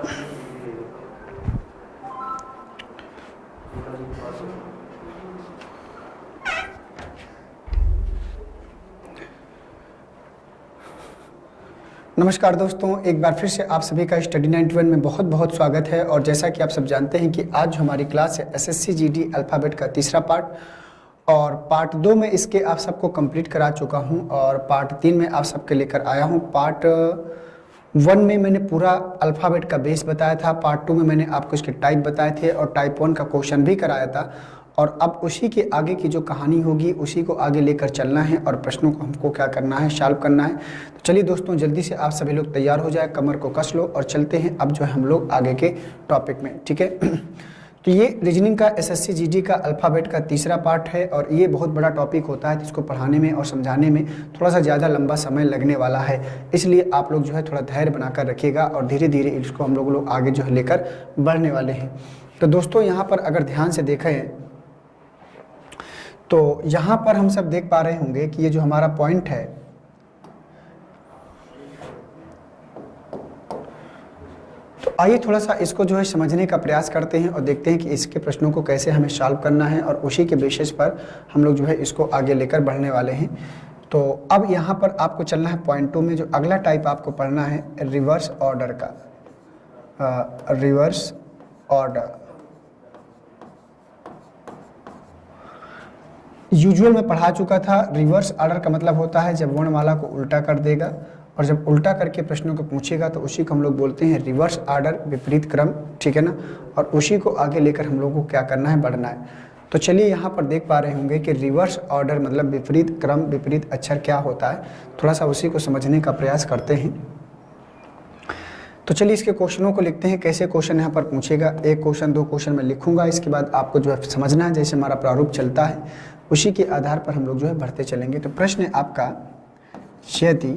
नमस्कार दोस्तों, एक बार फिर से आप सभी का स्टडी 91 में बहुत बहुत स्वागत है। और जैसा कि आप सब जानते हैं कि आज जो हमारी क्लास है एसएससी जीडी अल्फ़ाबेट का तीसरा पार्ट, और पार्ट 2 में इसके आप सबको कंप्लीट करा चुका हूं, और पार्ट 3 में आप सबके लेकर आया हूं। पार्ट 1 में मैंने पूरा अल्फ़ाबेट का बेस बताया था, पार्ट 2 में मैंने आपको इसके टाइप बताए थे और टाइप 1 का क्वेश्चन भी कराया था। और अब उसी के आगे की जो कहानी होगी उसी को आगे लेकर चलना है और प्रश्नों को हमको क्या करना है, सॉल्व करना है। तो चलिए दोस्तों, जल्दी से आप सभी लोग तैयार हो जाए, कमर को कस लो और चलते हैं अब जो है हम लोग आगे के टॉपिक में, ठीक है। तो ये रीजनिंग का एसएससी जीडी का अल्फ़ाबेट का तीसरा पार्ट है और ये बहुत बड़ा टॉपिक होता है, तो इसको पढ़ाने में और समझाने में थोड़ा सा ज़्यादा लंबा समय लगने वाला है। इसलिए आप लोग जो है थोड़ा धैर्य बनाकर रखिएगा और धीरे धीरे इसको हम लोग आगे जो है लेकर बढ़ने वाले हैं। तो दोस्तों यहाँ पर अगर ध्यान से देखें तो यहाँ पर हम सब देख पा रहे होंगे कि ये जो हमारा पॉइंट है, तो आइए थोड़ा सा इसको जो है समझने का प्रयास करते हैं और देखते हैं कि इसके प्रश्नों को कैसे हमें सॉल्व करना है, और उसी के बेसिस पर हम लोग जो है इसको आगे लेकर बढ़ने वाले हैं। तो अब यहाँ पर आपको चलना है पॉइंट 2 में। जो अगला टाइप आपको पढ़ना है रिवर्स ऑर्डर का, रिवर्स ऑर्डर। यूजुअल में पढ़ा चुका था। रिवर्स ऑर्डर का मतलब होता है जब वर्णमाला को उल्टा कर देगा, और जब उल्टा करके प्रश्नों को पूछेगा तो उसी को हम लोग बोलते हैं रिवर्स ऑर्डर, विपरीत क्रम, ठीक है ना। और उसी को आगे लेकर हम लोग को क्या करना है, बढ़ना है। तो चलिए यहाँ पर देख पा रहे होंगे कि रिवर्स ऑर्डर मतलब विपरीत क्रम, विपरीत अक्षर क्या होता है, थोड़ा सा उसी को समझने का प्रयास करते हैं। तो चलिए इसके क्वेश्चनों को लिखते हैं, कैसे क्वेश्चन यहाँ पर पूछेगा। एक क्वेश्चन, दो क्वेश्चन मैं लिखूंगा, इसके बाद आपको जो है समझना है, जैसे हमारा प्रारूप चलता है उसी के आधार पर हम लोग जो है बढ़ते चलेंगे। तो प्रश्न है आपका, यदि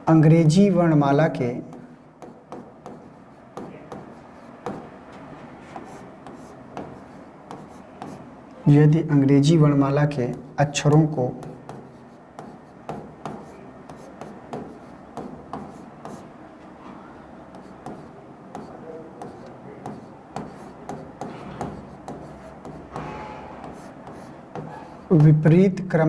अंग्रेजी वर्णमाला के अक्षरों को विपरीत क्रम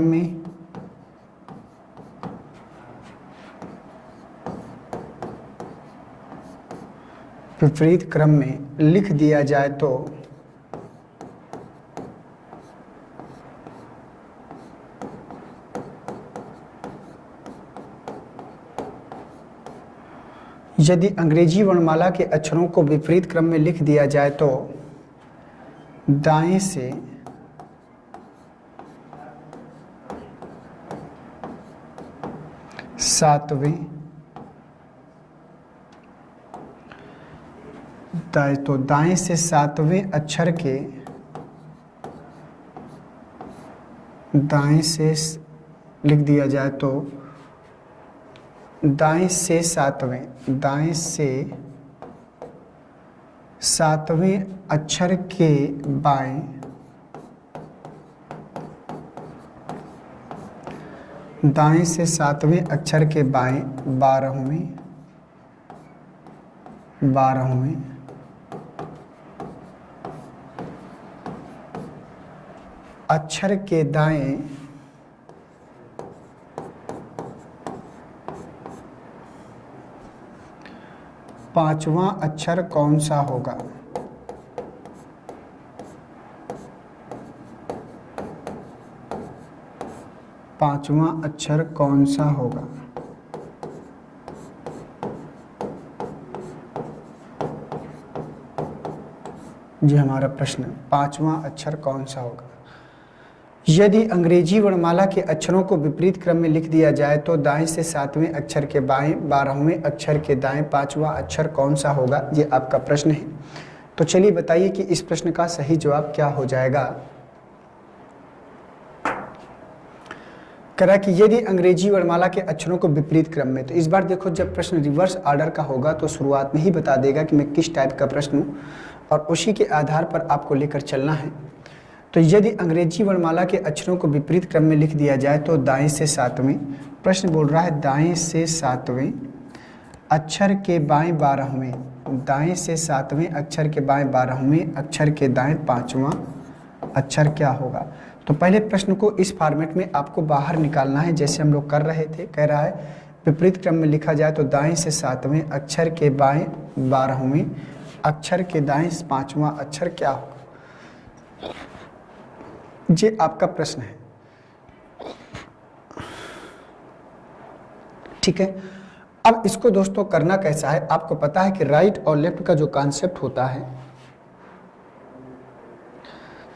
में लिख दिया जाए तो यदि अंग्रेजी वर्णमाला के अक्षरों को विपरीत क्रम में लिख दिया जाए तो दाएं से सातवें, तो दाएं से सातवें अक्षर के, दाएं से लिख दिया जाए तो दाएं से सातवें अक्षर के बाएं, दाएं से सातवें अक्षर के बाएं 12वें अक्षर के दाएं 5वां अक्षर कौन सा होगा। पांचवा अक्षर कौन सा होगा। ये हमारा प्रश्न, पांचवा अक्षर कौन सा होगा। यदि अंग्रेजी वर्णमाला के अक्षरों को विपरीत क्रम में लिख दिया जाए तो दाएं से सातवें अक्षर के बाएं 12वें अक्षर के दाएं 5वां अक्षर कौन सा होगा, ये आपका प्रश्न है। तो चलिए बताइए कि इस प्रश्न का सही जवाब क्या हो जाएगा। करा कि यदि अंग्रेजी वर्णमाला के अक्षरों को विपरीत क्रम में, तो इस बार देखो जब प्रश्न रिवर्स ऑर्डर का होगा तो शुरुआत में ही बता देगा कि मैं किस टाइप का प्रश्न हूँ और उसी के आधार पर आपको लेकर चलना है। तो यदि अंग्रेजी वर्णमाला के अक्षरों को विपरीत क्रम में लिख दिया जाए तो दाएं से सातवें, प्रश्न बोल रहा है दाएं से सातवें अक्षर के बाएं 12वें, दाएं से सातवें अक्षर के बाएं 12वें अक्षर के दाएं 5वां अक्षर क्या होगा। तो पहले प्रश्न को इस फॉर्मेट में आपको बाहर निकालना है जैसे हम लोग कर रहे थे। कह रहा है विपरीत क्रम में लिखा जाए तो दाएं से सातवें अक्षर के बाएं 12वें अक्षर के दाएं 5वां अक्षर क्या होगा। ये आपका प्रश्न है, ठीक है। अब इसको दोस्तों करना कैसा है, आपको पता है कि राइट और लेफ्ट का जो कॉन्सेप्ट होता है,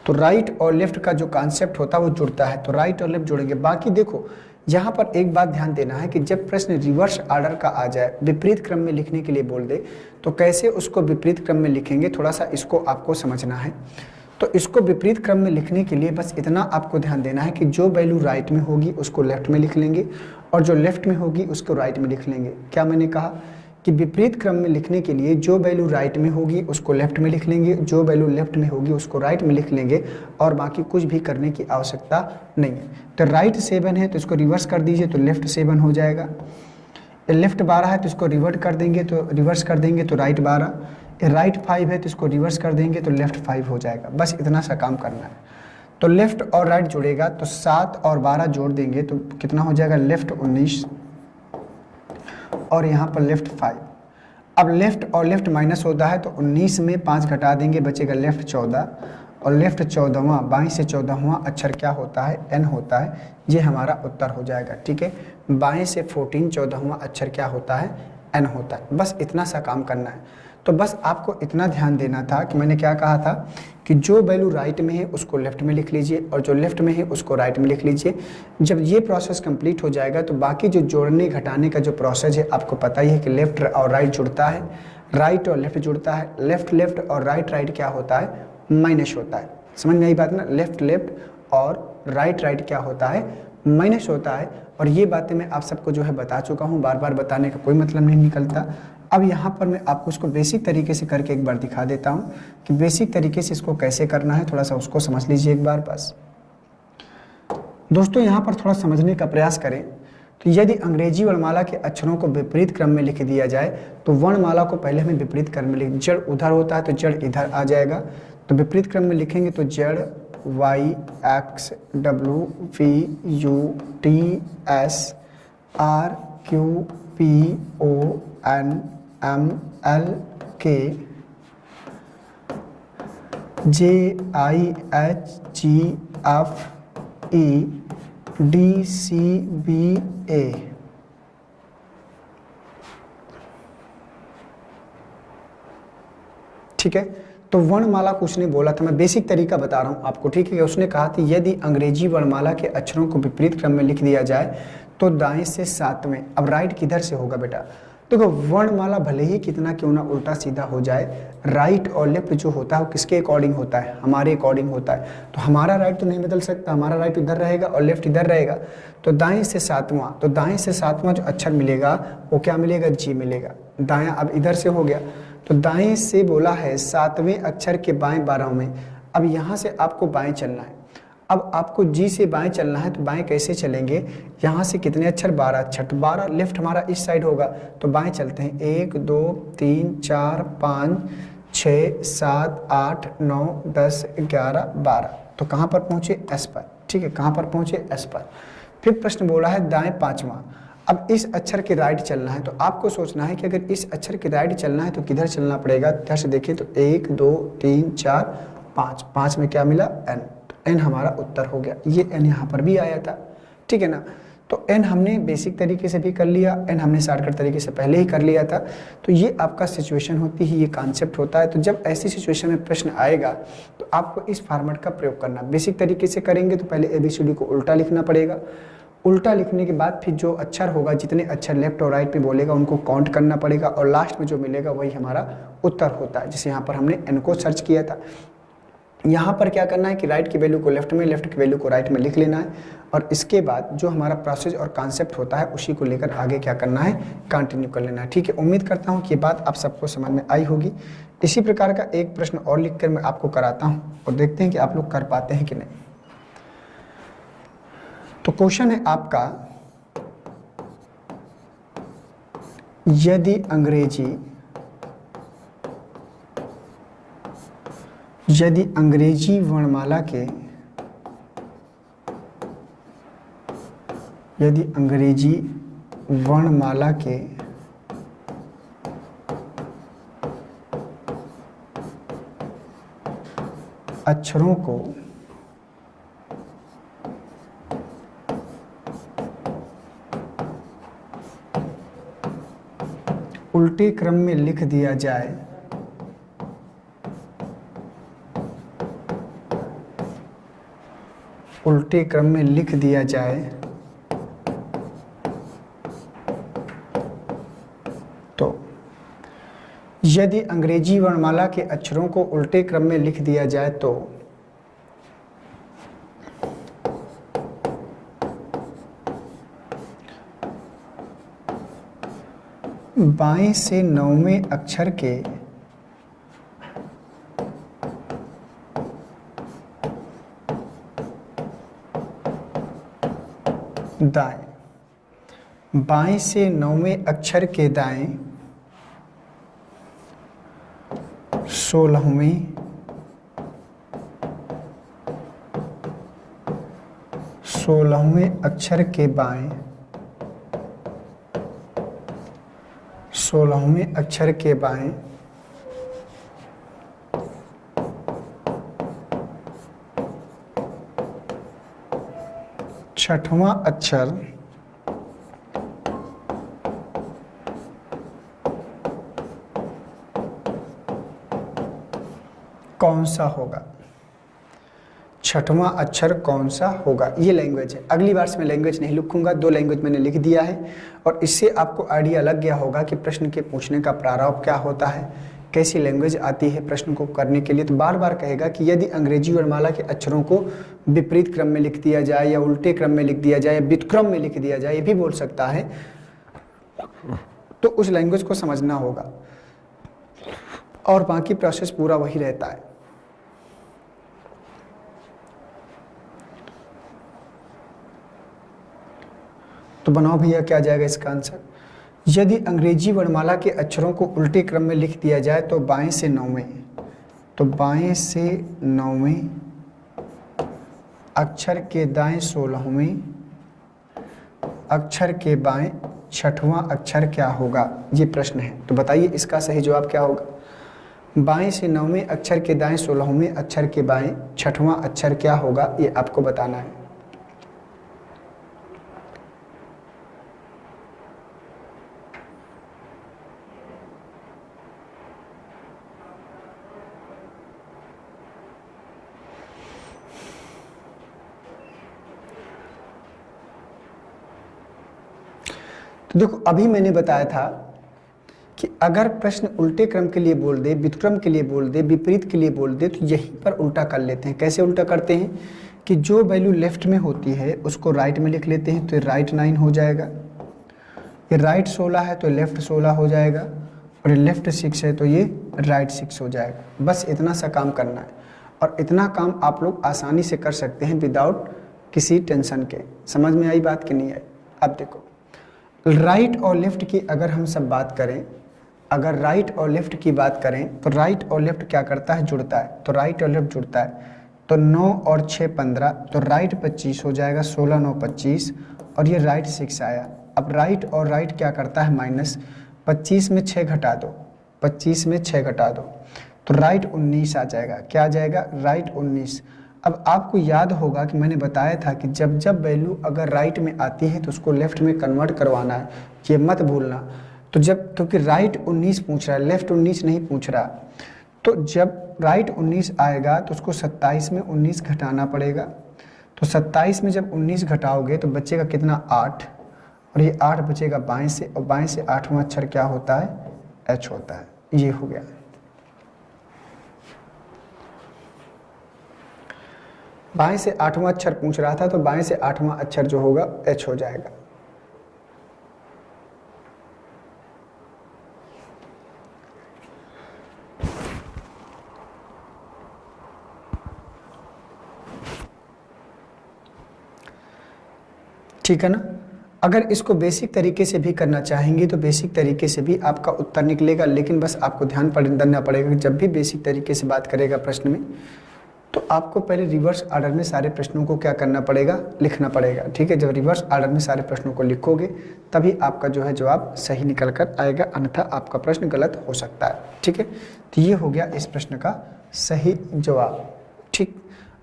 तो राइट और लेफ्ट का जो कॉन्सेप्ट होता है वो जुड़ता है, तो राइट और लेफ्ट जुड़ेंगे। बाकी देखो यहाँ पर एक बात ध्यान देना है कि जब प्रश्न रिवर्स ऑर्डर का आ जाए, विपरीत क्रम में लिखने के लिए बोल दे, तो कैसे उसको विपरीत क्रम में लिखेंगे, थोड़ा सा इसको आपको समझना है। तो इसको विपरीत क्रम में लिखने के लिए बस इतना आपको ध्यान देना है कि जो वैल्यू राइट में होगी उसको लेफ्ट में लिख लेंगे और जो लेफ्ट में होगी उसको राइट में लिख लेंगे। क्या मैंने कहा कि विपरीत क्रम में लिखने के लिए जो वैल्यू राइट में होगी उसको लेफ्ट में लिख लेंगे, जो वैल्यू लेफ्ट में होगी उसको राइट में लिख लेंगे और बाकी कुछ भी करने की आवश्यकता नहीं है। तो राइट 7 है तो इसको रिवर्स कर दीजिए तो लेफ्ट 7 हो जाएगा। लेफ्ट 12 है तो इसको रिवर्स कर देंगे तो राइट 12। राइट 5 है तो इसको रिवर्स कर देंगे तो लेफ्ट 5 हो जाएगा। बस इतना सा काम करना है। तो लेफ्ट और राइट जुड़ेगा तो 7 और 12 जोड़ देंगे तो कितना हो जाएगा, लेफ्ट 19 और यहाँ पर लेफ्ट 5। अब लेफ्ट और लेफ्ट माइनस होता है तो 19 में 5 घटा देंगे, बचेगा लेफ्ट 14 और लेफ्ट 14वां, बाएं से 14वां अक्षर क्या होता है, एन होता है। ये हमारा उत्तर हो जाएगा, ठीक है। बाएं से 14 14वां अक्षर क्या होता है, एन होता है। बस इतना सा काम करना है। तो बस आपको इतना ध्यान देना था कि मैंने क्या कहा था कि जो वैल्यू राइट में है उसको लेफ्ट में लिख लीजिए और जो लेफ्ट में है उसको राइट में लिख लीजिए। जब ये प्रोसेस कंप्लीट हो जाएगा तो बाकी जो जोड़ने घटाने का जो प्रोसेस है आपको पता ही है कि लेफ्ट और राइट जुड़ता है, राइट और लेफ्ट जुड़ता है, लेफ्ट लेफ्ट और राइट राइट क्या होता है, माइनस होता है। समझ में आई बात ना, लेफ्ट लेफ्ट और राइट राइट क्या होता है, माइनस होता है। और ये बातें मैं आप सबको जो है बता चुका हूँ, बार बार बताने का कोई मतलब नहीं निकलता। अब यहाँ पर मैं आपको इसको बेसिक तरीके से करके एक बार दिखा देता हूँ कि बेसिक तरीके से इसको कैसे करना है, थोड़ा सा उसको समझ लीजिए एक बार। बस दोस्तों यहाँ पर थोड़ा समझने का प्रयास करें। तो यदि अंग्रेजी वर्णमाला के अक्षरों को विपरीत क्रम में लिख दिया जाए तो वर्णमाला को पहले हमें विपरीत क्रम में लिख, जड़ उधर होता है तो जड़ इधर आ जाएगा। तो विपरीत क्रम में लिखेंगे तो जड़ Y X W V U T S R Q P O N M L K J I H G F E D C B A। ठीक है, तो वर्णमाला को उसने बोला था, मैं बेसिक तरीका बता रहा हूँ आपको, ठीक है। उसने कहा था यदि अंग्रेजी वर्णमाला के अक्षरों को विपरीत क्रम में लिख दिया जाए तो दाएं से सातवें। अब राइट किधर से होगा बेटा, देखो वर्णमाला भले ही कितना क्यों ना उल्टा सीधा हो जाए, राइट और लेफ्ट जो होता है वो किसके अकॉर्डिंग होता है, हमारे अकॉर्डिंग होता है। तो हमारा राइट तो नहीं बदल सकता, हमारा राइट इधर रहेगा और लेफ्ट इधर रहेगा। तो दाएं से सातवां, तो दाएं से सातवां जो अक्षर मिलेगा वो क्या मिलेगा, जी मिलेगा। दायां अब इधर से हो गया, तो दाएं से बोला है सातवें अक्षर के बाएं 12वें। अब यहाँ से आपको बाएं चलना है। अब आपको जी से बाएं चलना है तो बाएं कैसे चलेंगे, यहाँ से कितने अक्षर, 12 अक्षर। तो 12 लेफ्ट हमारा इस साइड होगा तो बाएं चलते हैं, 1 2 3 4 5 6 7 8 9 10 11 12। तो कहाँ पर पहुँचे, एस पर, ठीक है। कहाँ पर पहुँचे, एस पर। फिर प्रश्न बोला है दाएं 5वां। अब इस अक्षर के राइट चलना है तो आपको सोचना है कि अगर इस अक्षर के राइट चलना है तो किधर चलना पड़ेगा। इधर से देखिए तो 1 2 3 4 5, 5 में क्या मिला, एन। एन हमारा उत्तर हो गया। ये एन यहाँ पर भी आया था, ठीक है ना। तो एन हमने बेसिक तरीके से भी कर लिया, एन हमने शॉर्टकट तरीके से पहले ही कर लिया था। तो ये आपका सिचुएशन होती है, ये कॉन्सेप्ट होता है। तो जब ऐसी सिचुएशन में प्रश्न आएगा तो आपको इस फॉर्मेट का प्रयोग करना। बेसिक तरीके से करेंगे तो पहले ABCD को उल्टा लिखना पड़ेगा। उल्टा लिखने के बाद फिर जो अक्षर होगा, जितने अक्षर लेफ्ट और राइट पे बोलेगा उनको काउंट करना पड़ेगा और लास्ट में जो मिलेगा वही हमारा उत्तर होता है। जैसे यहाँ पर हमने एन को सर्च किया था, यहाँ पर क्या करना है कि राइट की वैल्यू को लेफ्ट में, लेफ्ट की वैल्यू को राइट में लिख लेना है और इसके बाद जो हमारा प्रोसेस और कॉन्सेप्ट होता है उसी को लेकर आगे क्या करना है, कंटिन्यू कर लेना है, ठीक है। उम्मीद करता हूँ कि ये बात आप सबको समझ में आई होगी। इसी प्रकार का एक प्रश्न और लिखकर मैं आपको कराता हूँ और देखते हैं कि आप लोग कर पाते हैं कि नहीं। तो क्वेश्चन है आपका, यदि अंग्रेजी वर्णमाला के अक्षरों को उल्टे क्रम में लिख दिया जाए तो यदि अंग्रेजी वर्णमाला के अक्षरों को उल्टे क्रम में लिख दिया जाए तो बाएं से नौवें अक्षर के दाएं, बाएं से नौवें अक्षर के दाएं 16वें अक्षर के बाएं 16वें अक्षर के बाएं छठवां अक्षर कौन सा होगा? छठवां अक्षर कौन सा होगा? ये लैंग्वेज है। अगली बार से मैं लैंग्वेज नहीं लिखूंगा, 2 लैंग्वेज मैंने लिख दिया है और इससे आपको आइडिया लग गया होगा कि प्रश्न के पूछने का प्रारूप क्या होता है, कैसी लैंग्वेज आती है प्रश्न को करने के लिए। तो बार बार कहेगा कि यदि अंग्रेजी वर्णमाला के अक्षरों को विपरीत क्रम में लिख दिया जाए या उल्टे क्रम में लिख दिया जाए या व्युत्क्रम में लिख दिया जाए, ये भी बोल सकता है, तो उस लैंग्वेज को समझना होगा और बाकी प्रोसेस पूरा वही रहता है। तो बनाओ भैया क्या जाएगा इसका आंसर। यदि अंग्रेजी वर्णमाला के अक्षरों को उल्टे क्रम में लिख दिया जाए तो बाएं से नौवें, तो बाएं से नौवें अक्षर के दाएं 16वें अक्षर के बाएं छठवां अक्षर क्या होगा, ये प्रश्न है। तो बताइए इसका सही जवाब क्या होगा। बाएं से नौवें अक्षर के दाएं 16वें अक्षर के बाएं छठवां अक्षर क्या होगा, ये आपको बताना है। तो देखो अभी मैंने बताया था कि अगर प्रश्न उल्टे क्रम के लिए बोल दे, व्युत्क्रम के लिए बोल दे, विपरीत के लिए बोल दे, तो यहीं पर उल्टा कर लेते हैं। कैसे उल्टा करते हैं कि जो वैल्यू लेफ्ट में होती है उसको राइट में लिख लेते हैं, तो राइट 9 हो जाएगा। ये राइट 16 है तो लेफ्ट 16 हो जाएगा, और ये लेफ्ट 6 है तो ये राइट 6 हो जाएगा। बस इतना सा काम करना है और इतना काम आप लोग आसानी से कर सकते हैं विदाउट किसी टेंशन के। समझ में आई बात कि नहीं आई? अब देखो राइट और लेफ्ट की अगर हम सब बात करें, अगर राइट और लेफ्ट की बात करें तो राइट और लेफ्ट क्या करता है, जुड़ता है। तो राइट और लेफ्ट जुड़ता है, तो 9 और 6 15, तो राइट 25 हो जाएगा, 16 9 25, और ये राइट 6 आया। अब राइट और राइट क्या करता है, माइनस। 25 में 6 घटा दो, 25 में 6 घटा दो, तो राइट 19 आ जाएगा। क्या आ जाएगा, राइट 19। अब आपको याद होगा कि मैंने बताया था कि जब जब वैल्यू अगर राइट में आती है तो उसको लेफ्ट में कन्वर्ट करवाना है, ये मत भूलना। तो जब, क्योंकि राइट 19 पूछ रहा है, लेफ्ट 19 नहीं पूछ रहा, तो जब राइट 19 आएगा तो उसको 27 में 19 घटाना पड़ेगा। तो 27 में जब 19 घटाओगे तो बचेगा कितना, 8, और ये 8 बचेगा बाएं से, और बाएं से 8वां अक्षर क्या होता है, एच होता है। ये हो गया। बाएं से 8वां अक्षर पूछ रहा था, तो बाएं से 8वां अक्षर जो होगा एच हो जाएगा। ठीक है ना। अगर इसको बेसिक तरीके से भी करना चाहेंगे तो बेसिक तरीके से भी आपका उत्तर निकलेगा, लेकिन बस आपको ध्यान देना पड़ेगा कि जब भी बेसिक तरीके से बात करेगा प्रश्न में तो आपको पहले रिवर्स ऑर्डर में सारे प्रश्नों को क्या करना पड़ेगा, लिखना पड़ेगा। ठीक है, जब रिवर्स ऑर्डर में सारे प्रश्नों को लिखोगे तभी आपका जो है जवाब सही निकल कर आएगा, अन्यथा आपका प्रश्न गलत हो सकता है। ठीक है, तो ये हो गया इस प्रश्न का सही जवाब। ठीक,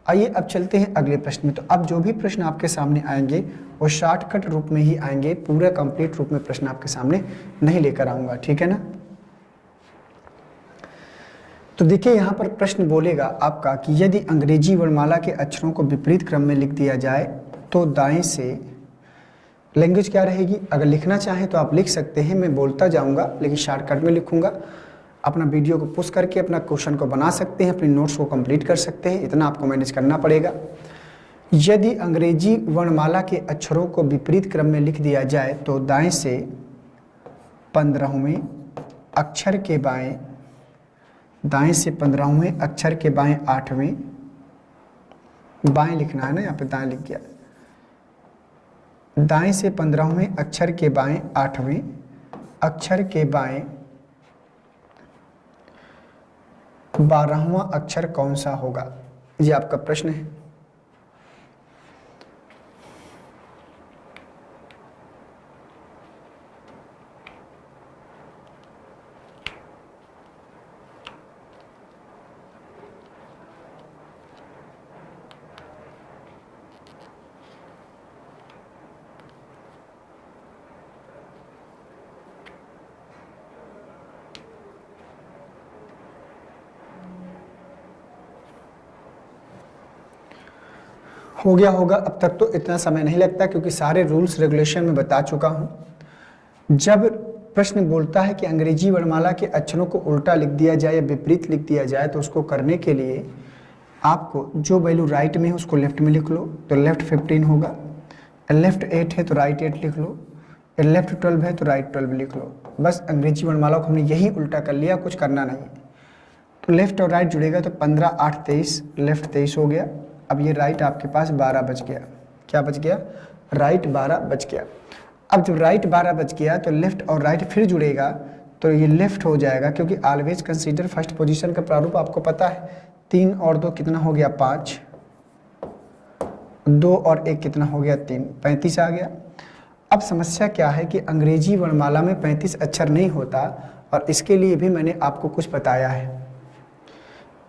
आइए अब चलते हैं अगले प्रश्न में। तो अब जो भी प्रश्न आपके सामने आएंगे वो शॉर्टकट रूप में ही आएंगे, पूरा कंप्लीट रूप में प्रश्न आपके सामने नहीं लेकर आऊँगा। ठीक है ना। तो देखिए यहाँ पर प्रश्न बोलेगा आपका कि यदि अंग्रेजी वर्णमाला के अक्षरों को विपरीत क्रम में लिख दिया जाए तो दाएं से लैंग्वेज क्या रहेगी। अगर लिखना चाहें तो आप लिख सकते हैं, मैं बोलता जाऊंगा लेकिन शॉर्टकट में लिखूंगा। अपना वीडियो को पुश करके अपना क्वेश्चन को बना सकते हैं, अपने नोट्स को कंप्लीट कर सकते हैं, इतना आपको मैनेज करना पड़ेगा। यदि अंग्रेजी वर्णमाला के अक्षरों को विपरीत क्रम में लिख दिया जाए तो दाएं से 15वें अक्षर के बाएं, दाएं से 15वें अक्षर के बाएं 8वें, बाएं लिखना है ना, यहाँ पे दाएं लिख गया। दाएं से 15वें अक्षर के बाएं 8वें अक्षर के बाएं 12वां अक्षर कौन सा होगा, ये आपका प्रश्न है। हो गया होगा अब तक, तो इतना समय नहीं लगता क्योंकि सारे रूल्स रेगुलेशन में बता चुका हूं। जब प्रश्न बोलता है कि अंग्रेजी वर्णमाला के अक्षरों को उल्टा लिख दिया जाए या विपरीत लिख दिया जाए तो उसको करने के लिए आपको जो वैल्यू राइट में है उसको लेफ्ट में लिख लो, तो लेफ्ट 15 होगा। लेफ्ट 8 है तो राइट 8 लिख लो, लेफ्ट 12 है तो राइट 12 लिख लो। बस अंग्रेजी वर्णमाला को हमने यही उल्टा कर लिया, कुछ करना नहीं। तो लेफ्ट और राइट जुड़ेगा तो 15 8 23, लेफ्ट 23 हो गया। अब ये राइट आपके पास 12 बच गया। क्या बच गया, राइट 12 बच गया। अब जब राइट 12 बच गया तो लेफ्ट और राइट फिर जुड़ेगा तो ये लेफ्ट हो जाएगा, क्योंकि ऑलवेज कंसीडर फर्स्ट पोजीशन का प्रारूप आपको पता है। 3 और 2 कितना हो गया 5, 2 और 1 कितना हो गया 3, 35 आ गया। अब समस्या क्या है कि अंग्रेजी वर्णमाला में 35 अक्षर नहीं होता, और इसके लिए भी मैंने आपको कुछ बताया है।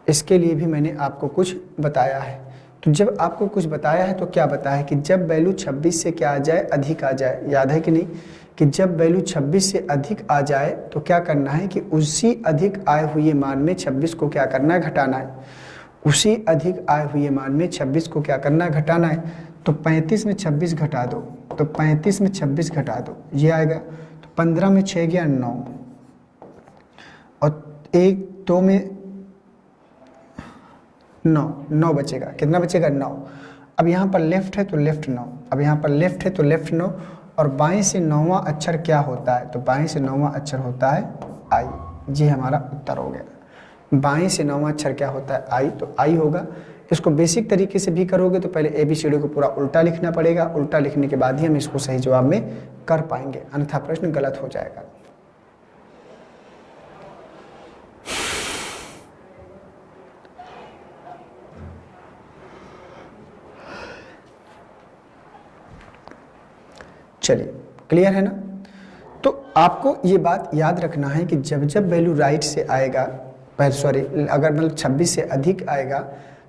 इसके लिए भी मैंने आपको कुछ बताया है। तो जब आपको कुछ बताया है तो क्या बताया है कि जब वैल्यू 26 से क्या आ जाए, अधिक आ जाए। याद है कि नहीं, कि जब वैल्यू 26 से अधिक आ जाए तो क्या करना है कि उसी अधिक आए हुए मान में 26 को क्या करना है, घटाना है। उसी अधिक आए हुए मान में 26 को क्या करना है, घटाना है। तो 35 में 26 घटा दो, तो 35 में 26 घटा दो, ये आएगा। तो 15 में 6 गया 9, और 1 2 में 9 बचेगा। कितना बचेगा, 9। अब यहाँ पर लेफ्ट है तो लेफ्ट 9, अब यहाँ पर लेफ्ट है तो लेफ्ट 9, और बाएं से 9वां अक्षर क्या होता है, तो बाएं से 9वां अक्षर होता है आई। जी हमारा उत्तर हो गया। बाएं से 9वां अक्षर क्या होता है, आई, तो आई होगा। इसको बेसिक तरीके से भी करोगे तो पहले ABCD को पूरा उल्टा लिखना पड़ेगा, उल्टा लिखने के बाद ही हम इसको सही जवाब में कर पाएंगे, अन्यथा प्रश्न गलत हो जाएगा। चलिए, क्लियर है ना। तो आपको ये बात याद रखना है कि जब जब वैल्यू राइट से आएगा, अगर मतलब 26 से अधिक आएगा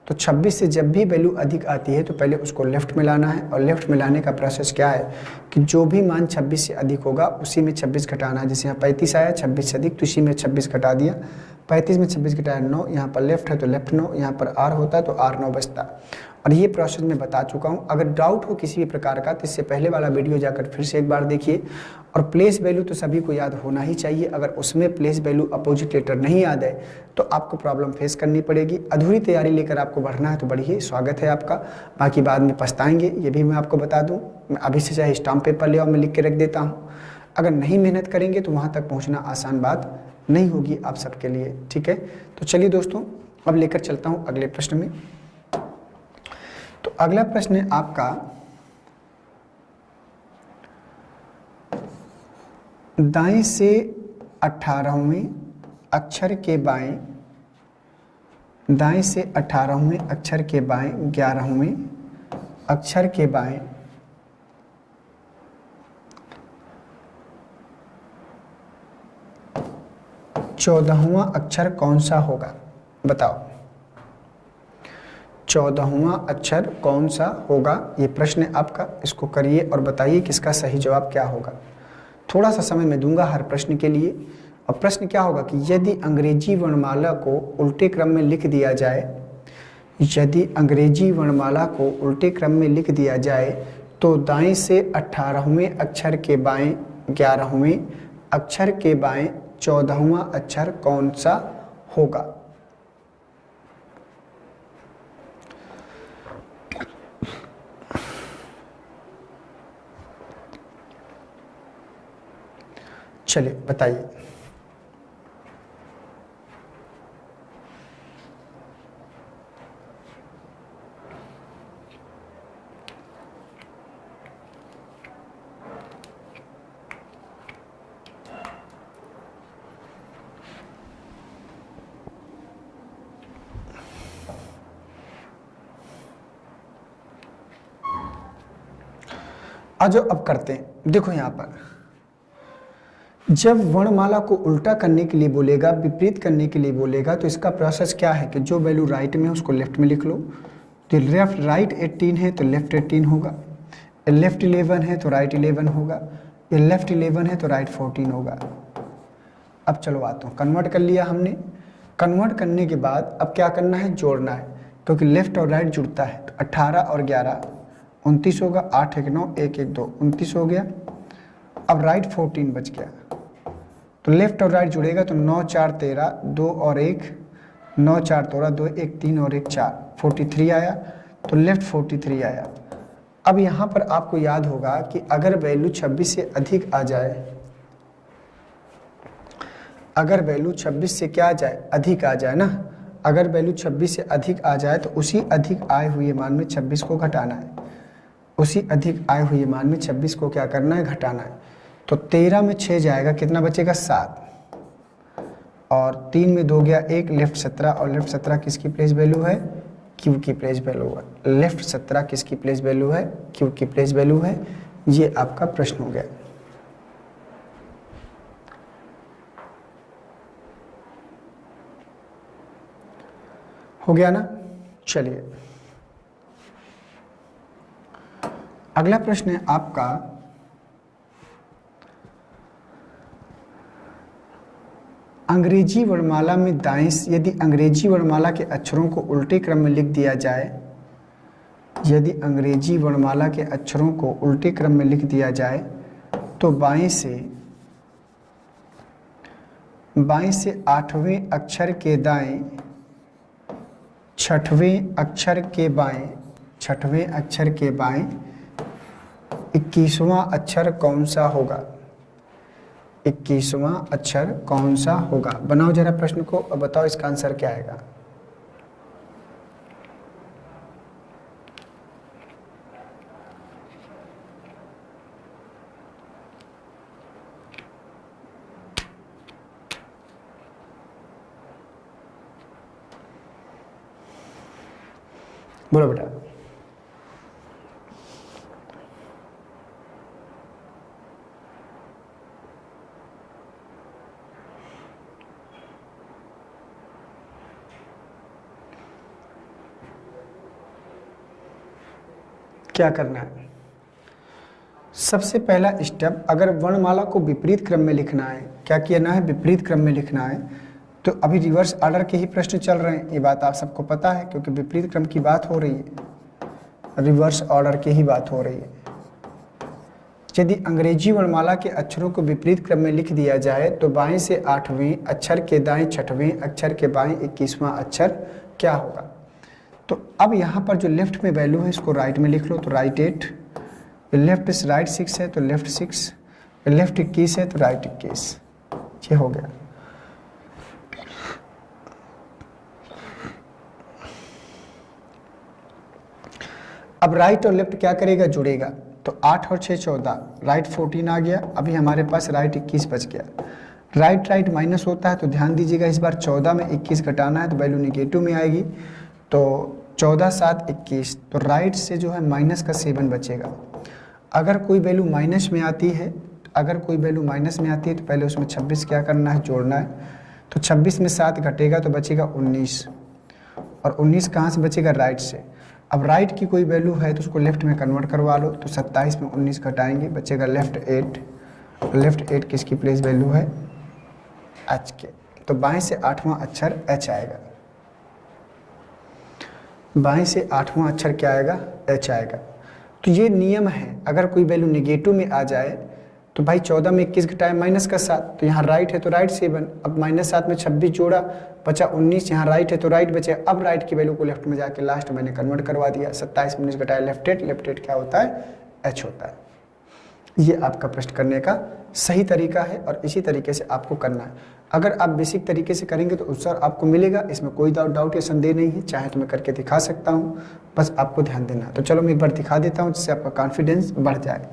तो 26 से जब भी वैल्यू अधिक आती है तो पहले उसको लेफ्ट में लाना है। और लेफ्ट में लाने का प्रोसेस क्या है कि जो भी मान 26 से अधिक होगा उसी में 26 घटाना है। जैसे यहाँ 35 आया, 26 से अधिक, तो इसी में 26 घटा दिया। 35 में 26 घटाया 9, यहाँ पर लेफ्ट है तो लेफ्ट 9, यहाँ पर R होता है तो R 9 बचता। और ये प्रोसेस मैं बता चुका हूँ। अगर डाउट हो किसी भी प्रकार का तो इससे पहले वाला वीडियो जाकर फिर से एक बार देखिए। और प्लेस वैल्यू तो सभी को याद होना ही चाहिए। अगर उसमें प्लेस वैल्यू अपोजिट लेटर नहीं याद है तो आपको प्रॉब्लम फेस करनी पड़ेगी। अधूरी तैयारी लेकर आपको बढ़ना है तो बढ़िए, स्वागत है आपका। बाकी बाद में पछताएंगे, ये भी मैं आपको बता दूँ। मैं अभी से चाहे स्टाम्प पेपर ले आओ, मैं लिख के रख देता हूँ। अगर नहीं मेहनत करेंगे तो वहाँ तक पहुँचना आसान बात नहीं होगी आप सबके लिए। ठीक है, तो चलिए दोस्तों, अब लेकर चलता हूँ अगले प्रश्न में। तो अगला प्रश्न है आपका दाएं से 18वें अक्षर के बाएं, दाएं से 18वें अक्षर के बाएं 11वें अक्षर के बाएं 14वां अक्षर कौन सा होगा? बताओ 14वां अक्षर कौन सा होगा? ये प्रश्न है आपका। इसको करिए और बताइए कि इसका सही जवाब क्या होगा। थोड़ा सा समय मैं दूंगा हर प्रश्न के लिए। और प्रश्न क्या होगा कि यदि अंग्रेजी वर्णमाला को उल्टे क्रम में लिख दिया जाए, यदि अंग्रेजी वर्णमाला को उल्टे क्रम में लिख दिया जाए तो दाएं से 18वें अक्षर के बाएं 11वें अक्षर के बाएं 14वां अक्षर कौन सा होगा? चलिए बताइए। आज अब करते हैं। देखो यहां पर जब वर्णमाला को उल्टा करने के लिए बोलेगा, विपरीत करने के लिए बोलेगा, तो इसका प्रोसेस क्या है कि जो वैल्यू राइट में है उसको लेफ्ट में लिख लो। तो लेफ्ट राइट 18 है तो लेफ्ट 18 होगा, लेफ्ट 11 है तो राइट 11 होगा, ये लेफ्ट 11 है तो राइट 14 होगा। अब चलो आता हूँ, कन्वर्ट कर लिया हमने। कन्वर्ट करने के बाद अब क्या करना है? जोड़ना है, क्योंकि लेफ्ट और राइट जुड़ता है। तो 18 और 11 29 होगा, 8 1 9 1 1 2 29 हो गया। अब राइट 14 बच गया। तो लेफ्ट और राइट जुड़ेगा तो 9 4 13 2 और 1 9 4 13 2 1 3 और 1 4 43 आया। तो लेफ्ट 43 आया। अब यहाँ पर आपको याद होगा कि अगर वैल्यू 26 से अधिक आ जाए, अगर वैल्यू 26 से क्या आ जाए? अधिक आ जाए ना। अगर वैल्यू 26 से अधिक आ जाए तो उसी अधिक आए हुए मान में 26 को घटाना है। उसी अधिक आए हुए मान में 26 को क्या करना है? घटाना है। तो 13 में 6 जाएगा, कितना बचेगा? 7। और 3 में 2 गया 1, लेफ्ट 17। और लेफ्ट 17 किसकी प्लेस वैल्यू है? क्यू की प्लेस वैल्यू है। लेफ्ट 17 किसकी प्लेस वैल्यू है? क्यू की प्लेस वैल्यू है। ये आपका प्रश्न हो गया। हो गया ना? चलिए अगला प्रश्न है आपका, अंग्रेजी वर्णमाला में दाएं, यदि अंग्रेजी वर्णमाला के अक्षरों को उल्टे क्रम में लिख दिया जाए, यदि अंग्रेजी वर्णमाला के अक्षरों को उल्टे क्रम में लिख दिया जाए तो बाएं से 8वें अक्षर के दाएं 6वें अक्षर के बाएं 6वें अक्षर के बाएं 21वां अक्षर कौन सा होगा? 21वां अक्षर कौन सा होगा? बनाओ जरा प्रश्न को और बताओ इसका आंसर क्या आएगा। बोलो बेटा। क्या करना है? सबसे पहला स्टेप, अगर वर्णमाला को विपरीत क्रम में लिखना है, क्या किया है? विपरीत क्रम में लिखना है। तो अभी रिवर्स ऑर्डर के ही प्रश्न चल रहे हैं, ये बात आप सबको पता है, क्योंकि विपरीत क्रम की बात हो रही है, रिवर्स ऑर्डर की ही बात हो रही है। यदि अंग्रेजी वर्णमाला के अक्षरों को विपरीत क्रम में लिख दिया जाए तो बाएं से 8वें अक्षर के दाएं 6वें अक्षर के बाएं 21वां अक्षर क्या होगा? तो अब यहाँ पर जो लेफ्ट में वैल्यू है इसको राइट में लिख लो। तो राइट 8, लेफ्ट से राइट 6 है तो लेफ्ट 6, लेफ्ट 21 है तो राइट 21। ये हो गया। अब राइट और लेफ्ट क्या करेगा? जुड़ेगा। तो 8 और 6 14, राइट 14 आ गया। अभी हमारे पास राइट 21 बच गया। राइट राइट माइनस होता है, तो ध्यान दीजिएगा इस बार 14 में 21 घटाना है तो वैल्यू निगेटिव में आएगी। तो 14 7 21, तो राइट से जो है माइनस का 7 बचेगा। अगर कोई वैल्यू माइनस में आती है, तो पहले उसमें 26 क्या करना है, जोड़ना है। तो 26 में 7 घटेगा तो बचेगा 19, और 19 कहाँ से बचेगा, राइट से। अब राइट की कोई वैल्यू है तो उसको लेफ्ट में कन्वर्ट करवा लो। तो 27 में 19 घटाएंगे, बचेगा लेफ्ट 8। लेफ्ट 8 किसकी प्लेस वैल्यू है, एच के। तो बाएं से 8वां अक्षर एच आएगा। बाएं से 8वां अक्षर क्या आएगा, एच आएगा। तो ये नियम है, अगर कोई वैल्यू निगेटिव में आ जाए तो भाई 14 में 21 घटाए माइनस का 7, तो यहाँ राइट है तो राइट 7। अब -7 में 26 जोड़ा, बचा 19, यहाँ राइट है तो राइट बचे। अब राइट की वैल्यू को लेफ्ट में जाके लास्ट मैंने कन्वर्ट करवा दिया। 27 में 19 घटाए लेफ्ट 8, लेफ्ट 8 क्या होता है, एच होता है। ये आपका प्रश्न करने का सही तरीका है और इसी तरीके से आपको करना है। अगर आप बेसिक तरीके से करेंगे तो उत्तर आपको मिलेगा, इसमें कोई डाउट या संदेह नहीं है। चाहे तो मैं करके दिखा सकता हूँ, बस आपको ध्यान देना। तो चलो मैं एक बार दिखा देता हूँ जिससे आपका कॉन्फिडेंस बढ़ जाए।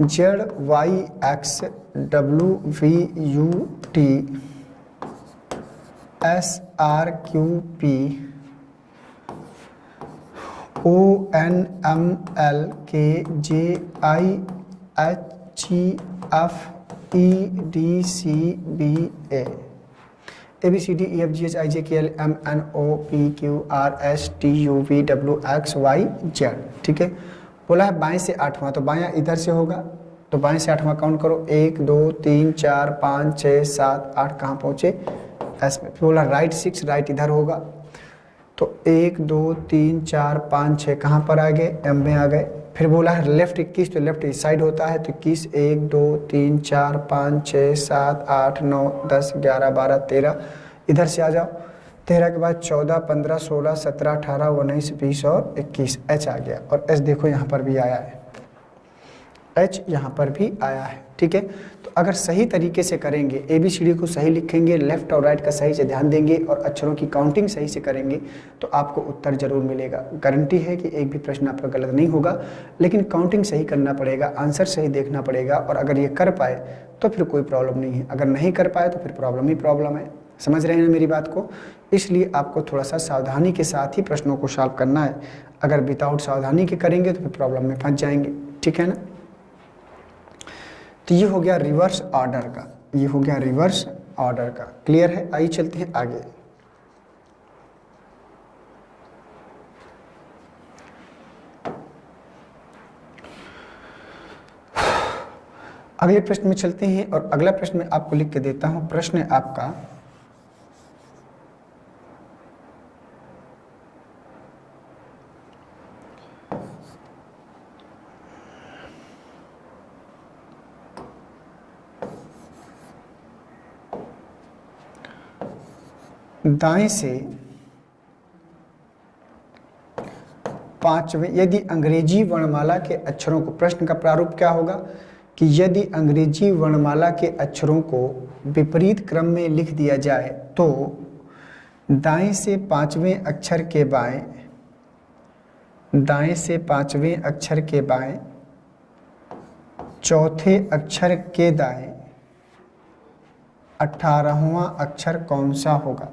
ZYX WVUT SRQP ONML KJIHEF EDCBA ABCDEFGHIJKL MNOPQRSTUVWXYZ। ठीक है, बोला है बाएं से 8वां, तो बायां इधर से होगा। तो बाएं से 8वां काउंट करो, 1 2 3 4 5 6 7 8, कहाँ पहुंचे, एस में। बोला राइट 6, राइट इधर होगा। तो 1 2 3 4 5 6 कहाँ पर आ गए, एम में आ गए। फिर बोला है लेफ्ट 21, तो लेफ्ट इस साइड होता है। तो 21 1 2 3 4 5 6 7 8 9 10 11 12 13, इधर से आ जाओ। 13 के बाद 14 15 16 17 18 19 20 और 21, एच आ गया। और एच देखो यहाँ पर भी आया है, एच यहाँ पर भी आया है। ठीक है, तो अगर सही तरीके से करेंगे, ABCD को सही लिखेंगे, लेफ्ट और राइट का सही से ध्यान देंगे और अक्षरों की काउंटिंग सही से करेंगे तो आपको उत्तर जरूर मिलेगा। गारंटी है कि एक भी प्रश्न आपका गलत नहीं होगा, लेकिन काउंटिंग सही करना पड़ेगा, आंसर सही देखना पड़ेगा। और अगर ये कर पाए तो फिर कोई प्रॉब्लम नहीं है, अगर नहीं कर पाए तो फिर प्रॉब्लम ही प्रॉब्लम है। समझ रहे हैं मेरी बात को? इसलिए आपको थोड़ा सा सावधानी के साथ ही प्रश्नों को सॉल्व करना है। अगर विदाउट सावधानी के करेंगे तो फिर प्रॉब्लम में फंस जाएंगे। ठीक है ना? तो ये हो गया रिवर्स ऑर्डर का, ये हो गया रिवर्स ऑर्डर का। क्लियर है? आइए चलते हैं आगे। अगले प्रश्न में चलते हैं और अगला प्रश्न मैं आपको लिख के देता हूं। प्रश्न है आपका दाएं से 5वें, यदि अंग्रेजी वर्णमाला के अक्षरों को, प्रश्न का प्रारूप क्या होगा कि यदि अंग्रेजी वर्णमाला के अक्षरों को विपरीत क्रम में लिख दिया जाए तो दाएं से 5वें अक्षर के बाएं, दाएं से 5वें अक्षर के बाएं, चौथे अक्षर के दाएं 18वां अक्षर कौन सा होगा?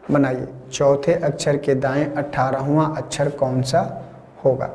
बनाइए, चौथे अक्षर के दाएं 18वां अक्षर कौन सा होगा?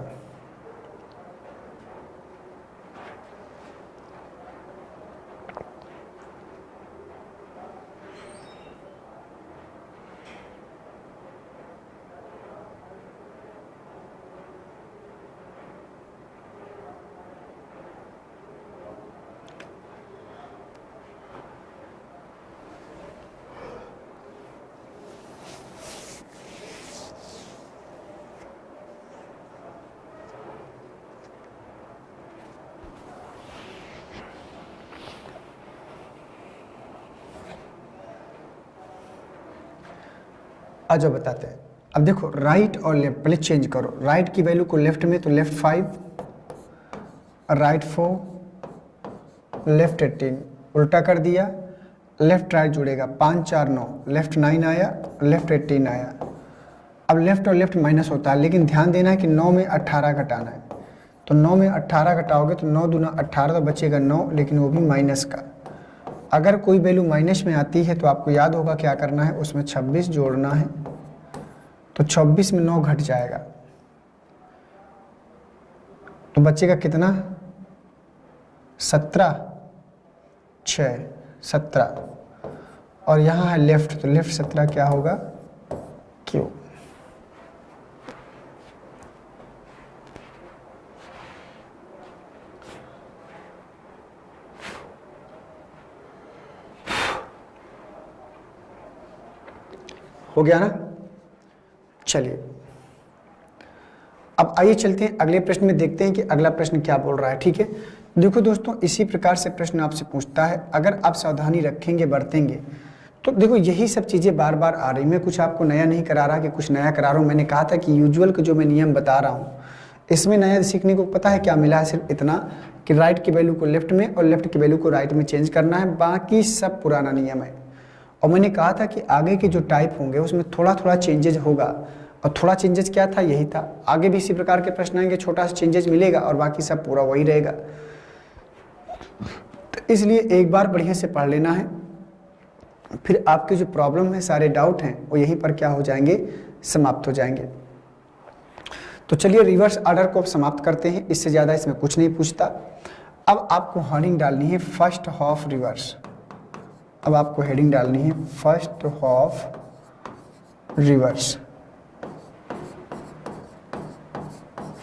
आ जाओ बताते हैं। अब देखो राइट और लेफ्ट, पहले चेंज करो। राइट की वैल्यू को लेफ्ट में, तो लेफ्ट 5, राइट 4, लेफ्ट 18, उल्टा कर दिया, लेफ्ट राइट जुड़ेगा, 5 4 9, लेफ्ट 9 आया, लेफ्ट 18 आया। अब लेफ्ट और लेफ्ट माइनस होता है, लेकिन ध्यान देना है कि 9 में 18 घटाना है। तो 9 में 18 घटाओगे तो 9 दूना 18, तो बचेगा 9, लेकिन वो भी माइनस का। अगर कोई वैल्यू माइनस में आती है तो आपको याद होगा क्या करना है, उसमें 26 जोड़ना है। तो 26 में 9 घट जाएगा, तो बचेगा कितना, 17, 6, 17। और यहाँ है लेफ्ट, तो लेफ्ट 17 क्या होगा, क्यू। हो गया ना। चलिए अब आइए चलते हैं अगले प्रश्न में, देखते हैं कि अगला प्रश्न क्या बोल रहा है। ठीक है, देखो दोस्तों, इसी प्रकार से प्रश्न आपसे पूछता है, अगर आप सावधानी रखेंगे बरतेंगे तो देखो यही सब चीज़ें बार बार आ रही। मैं कुछ आपको नया नहीं करा रहा कि कुछ नया करा रहा हूँ। मैंने कहा था कि यूजुअल के जो मैं नियम बता रहा हूँ इसमें नया सीखने को पता है क्या मिला है, सिर्फ इतना कि राइट की वैल्यू को लेफ्ट में और लेफ्ट की वैल्यू को राइट में चेंज करना है, बाकी सब पुराना नियम है। और मैंने कहा था कि आगे के जो टाइप होंगे उसमें थोड़ा थोड़ा चेंजेज होगा, और थोड़ा चेंजेस क्या था, यही था। आगे भी इसी प्रकार के प्रश्न आएंगे, छोटा सा चेंजेस मिलेगा और बाकी सब पूरा वही रहेगा। तो इसलिए एक बार बढ़िया से पढ़ लेना है, फिर आपके जो प्रॉब्लम है, सारे डाउट हैं, वो यहीं पर क्या हो जाएंगे, समाप्त हो जाएंगे। तो चलिए रिवर्स ऑर्डर को समाप्त करते हैं, इससे ज़्यादा इसमें कुछ नहीं पूछता। अब आपको हेडिंग डालनी है फर्स्ट हाफ रिवर्स। अब आपको हेडिंग डालनी है first half reverse.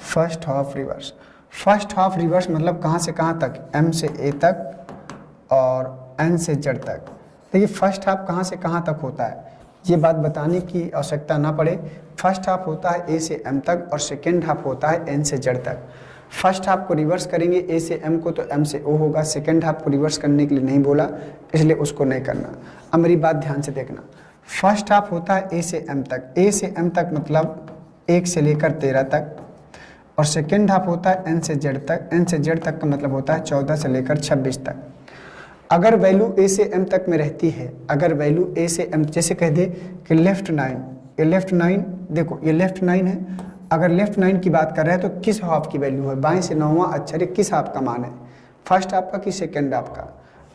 First half reverse, first half reverse मतलब कहाँ से कहाँ तक, M से A तक और N से Z तक। देखिए फर्स्ट हाफ कहाँ से कहाँ तक होता है, ये बात बताने की आवश्यकता ना पड़े। फर्स्ट हाफ होता है A से M तक और सेकेंड हाफ होता है N से Z तक। फर्स्ट हाफ को रिवर्स करेंगे A से M को तो M से O होगा। सेकेंड हाफ को रिवर्स करने के लिए नहीं बोला, इसलिए उसको नहीं करना। अब मेरी बात ध्यान से देखना, फर्स्ट हाफ होता है A से M तक। A से M तक मतलब 1 से लेकर 13 तक, और सेकेंड हाफ होता है N से Z तक। N से Z तक का मतलब होता है 14 से लेकर 26 तक। अगर वैल्यू A से M तक में रहती है, अगर वैल्यू A से M, जैसे कह दे कि लेफ्ट 9, ये लेफ्ट 9, देखो ये लेफ्ट 9 है। अगर लेफ्ट 9 की बात कर रहे हैं तो किस हाफ की वैल्यू है, बाएं से 9वां अक्षर किस हाफ का मान है, फर्स्ट हाफ का कि सेकेंड हाफ का।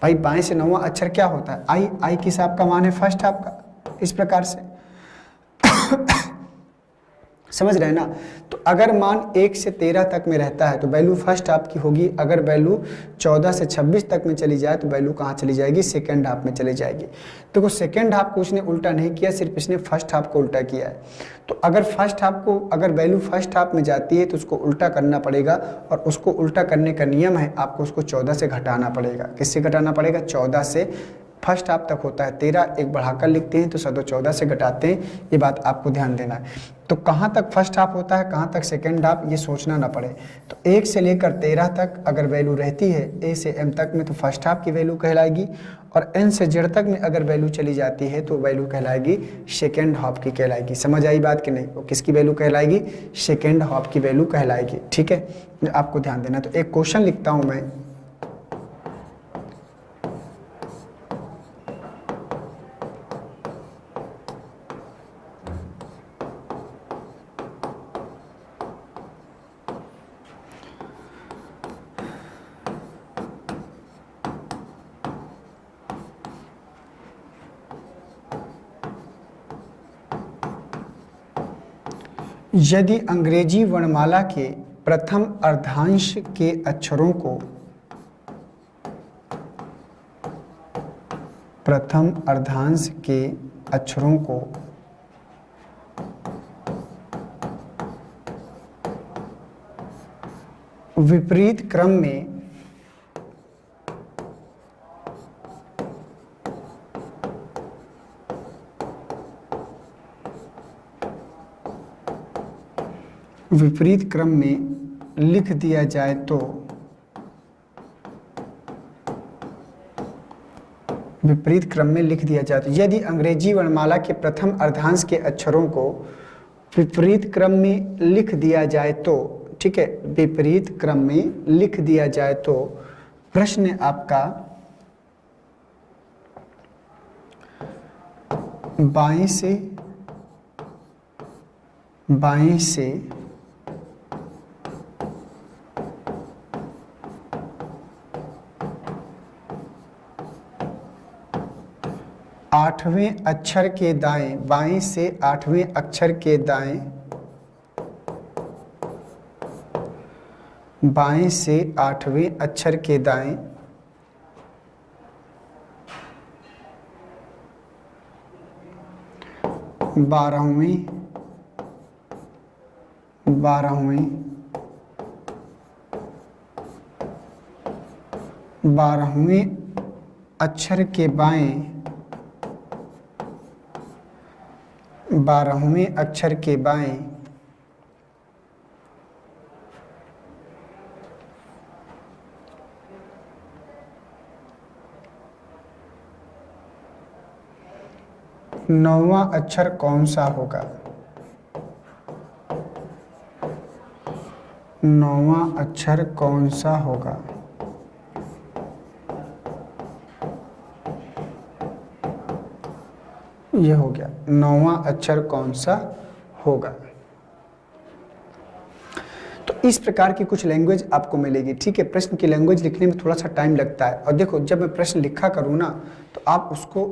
भाई बाएं से 9वां अक्षर क्या होता है, आई। आई किस हाफ का मान है, फर्स्ट हाफ का। इस प्रकार से समझ रहे हैं ना। तो अगर मान 1 से 13 तक में रहता है तो वैल्यू फर्स्ट हाफ की होगी। अगर वैल्यू 14 से 26 तक में चली जाए तो वैल्यू कहाँ चली जाएगी, सेकेंड हाफ में चली जाएगी। देखो सेकेंड हाफ को उसने उल्टा नहीं किया, सिर्फ इसने फर्स्ट हाफ को उल्टा किया है। तो अगर फर्स्ट हाफ को, अगर वैल्यू फर्स्ट हाफ में जाती है तो उसको उल्टा करना पड़ेगा, और उसको उल्टा करने का नियम है, आपको उसको 14 से घटाना पड़ेगा। किससे घटाना पड़ेगा, 14 से। फर्स्ट हाफ तक होता है 13, एक बढ़ाकर लिखते हैं तो सदो 14 से घटाते हैं, ये बात आपको ध्यान देना है। तो कहाँ तक फर्स्ट हाफ होता है, कहाँ तक सेकेंड हाफ, ये सोचना ना पड़े। तो 1 से लेकर 13 तक अगर वैल्यू रहती है A से M तक में तो फर्स्ट हाफ की वैल्यू कहलाएगी, और N से Z तक में अगर वैल्यू चली जाती है तो वैल्यू कहलाएगी सेकेंड हाफ की कहलाएगी। समझ आई बात कि नहीं, वो किसकी वैल्यू कहलाएगी, सेकेंड हाफ की वैल्यू कहलाएगी। ठीक है, आपको ध्यान देना। तो एक क्वेश्चन लिखता हूँ मैं, यदि अंग्रेजी वर्णमाला के प्रथम अर्धांश के अक्षरों को, प्रथम अर्धांश के अक्षरों को विपरीत क्रम में लिख दिया जाए तो, विपरीत क्रम में लिख दिया जाए तो, यदि अंग्रेजी वर्णमाला के प्रथम अर्धांश के अक्षरों को विपरीत क्रम में लिख दिया जाए तो, ठीक है, विपरीत क्रम में लिख दिया जाए तो प्रश्न आपका बाएं से बाएं से आठवें अक्षर के दाएं, बाएं से आठवें अक्षर के दाएं, बाएं से आठवें अक्षर के दाएं 12वें 12वें अक्षर के बाएं, 12वें अक्षर के बाएं 9वां अक्षर कौन सा होगा? 9वां अक्षर कौन सा होगा? ये हो गया, 9वां अक्षर कौन सा होगा। तो इस प्रकार की कुछ लैंग्वेज आपको मिलेगी, ठीक है। प्रश्न की लैंग्वेज लिखने में थोड़ा सा टाइम लगता है, और देखो जब मैं प्रश्न लिखा करूँ ना, तो आप उसको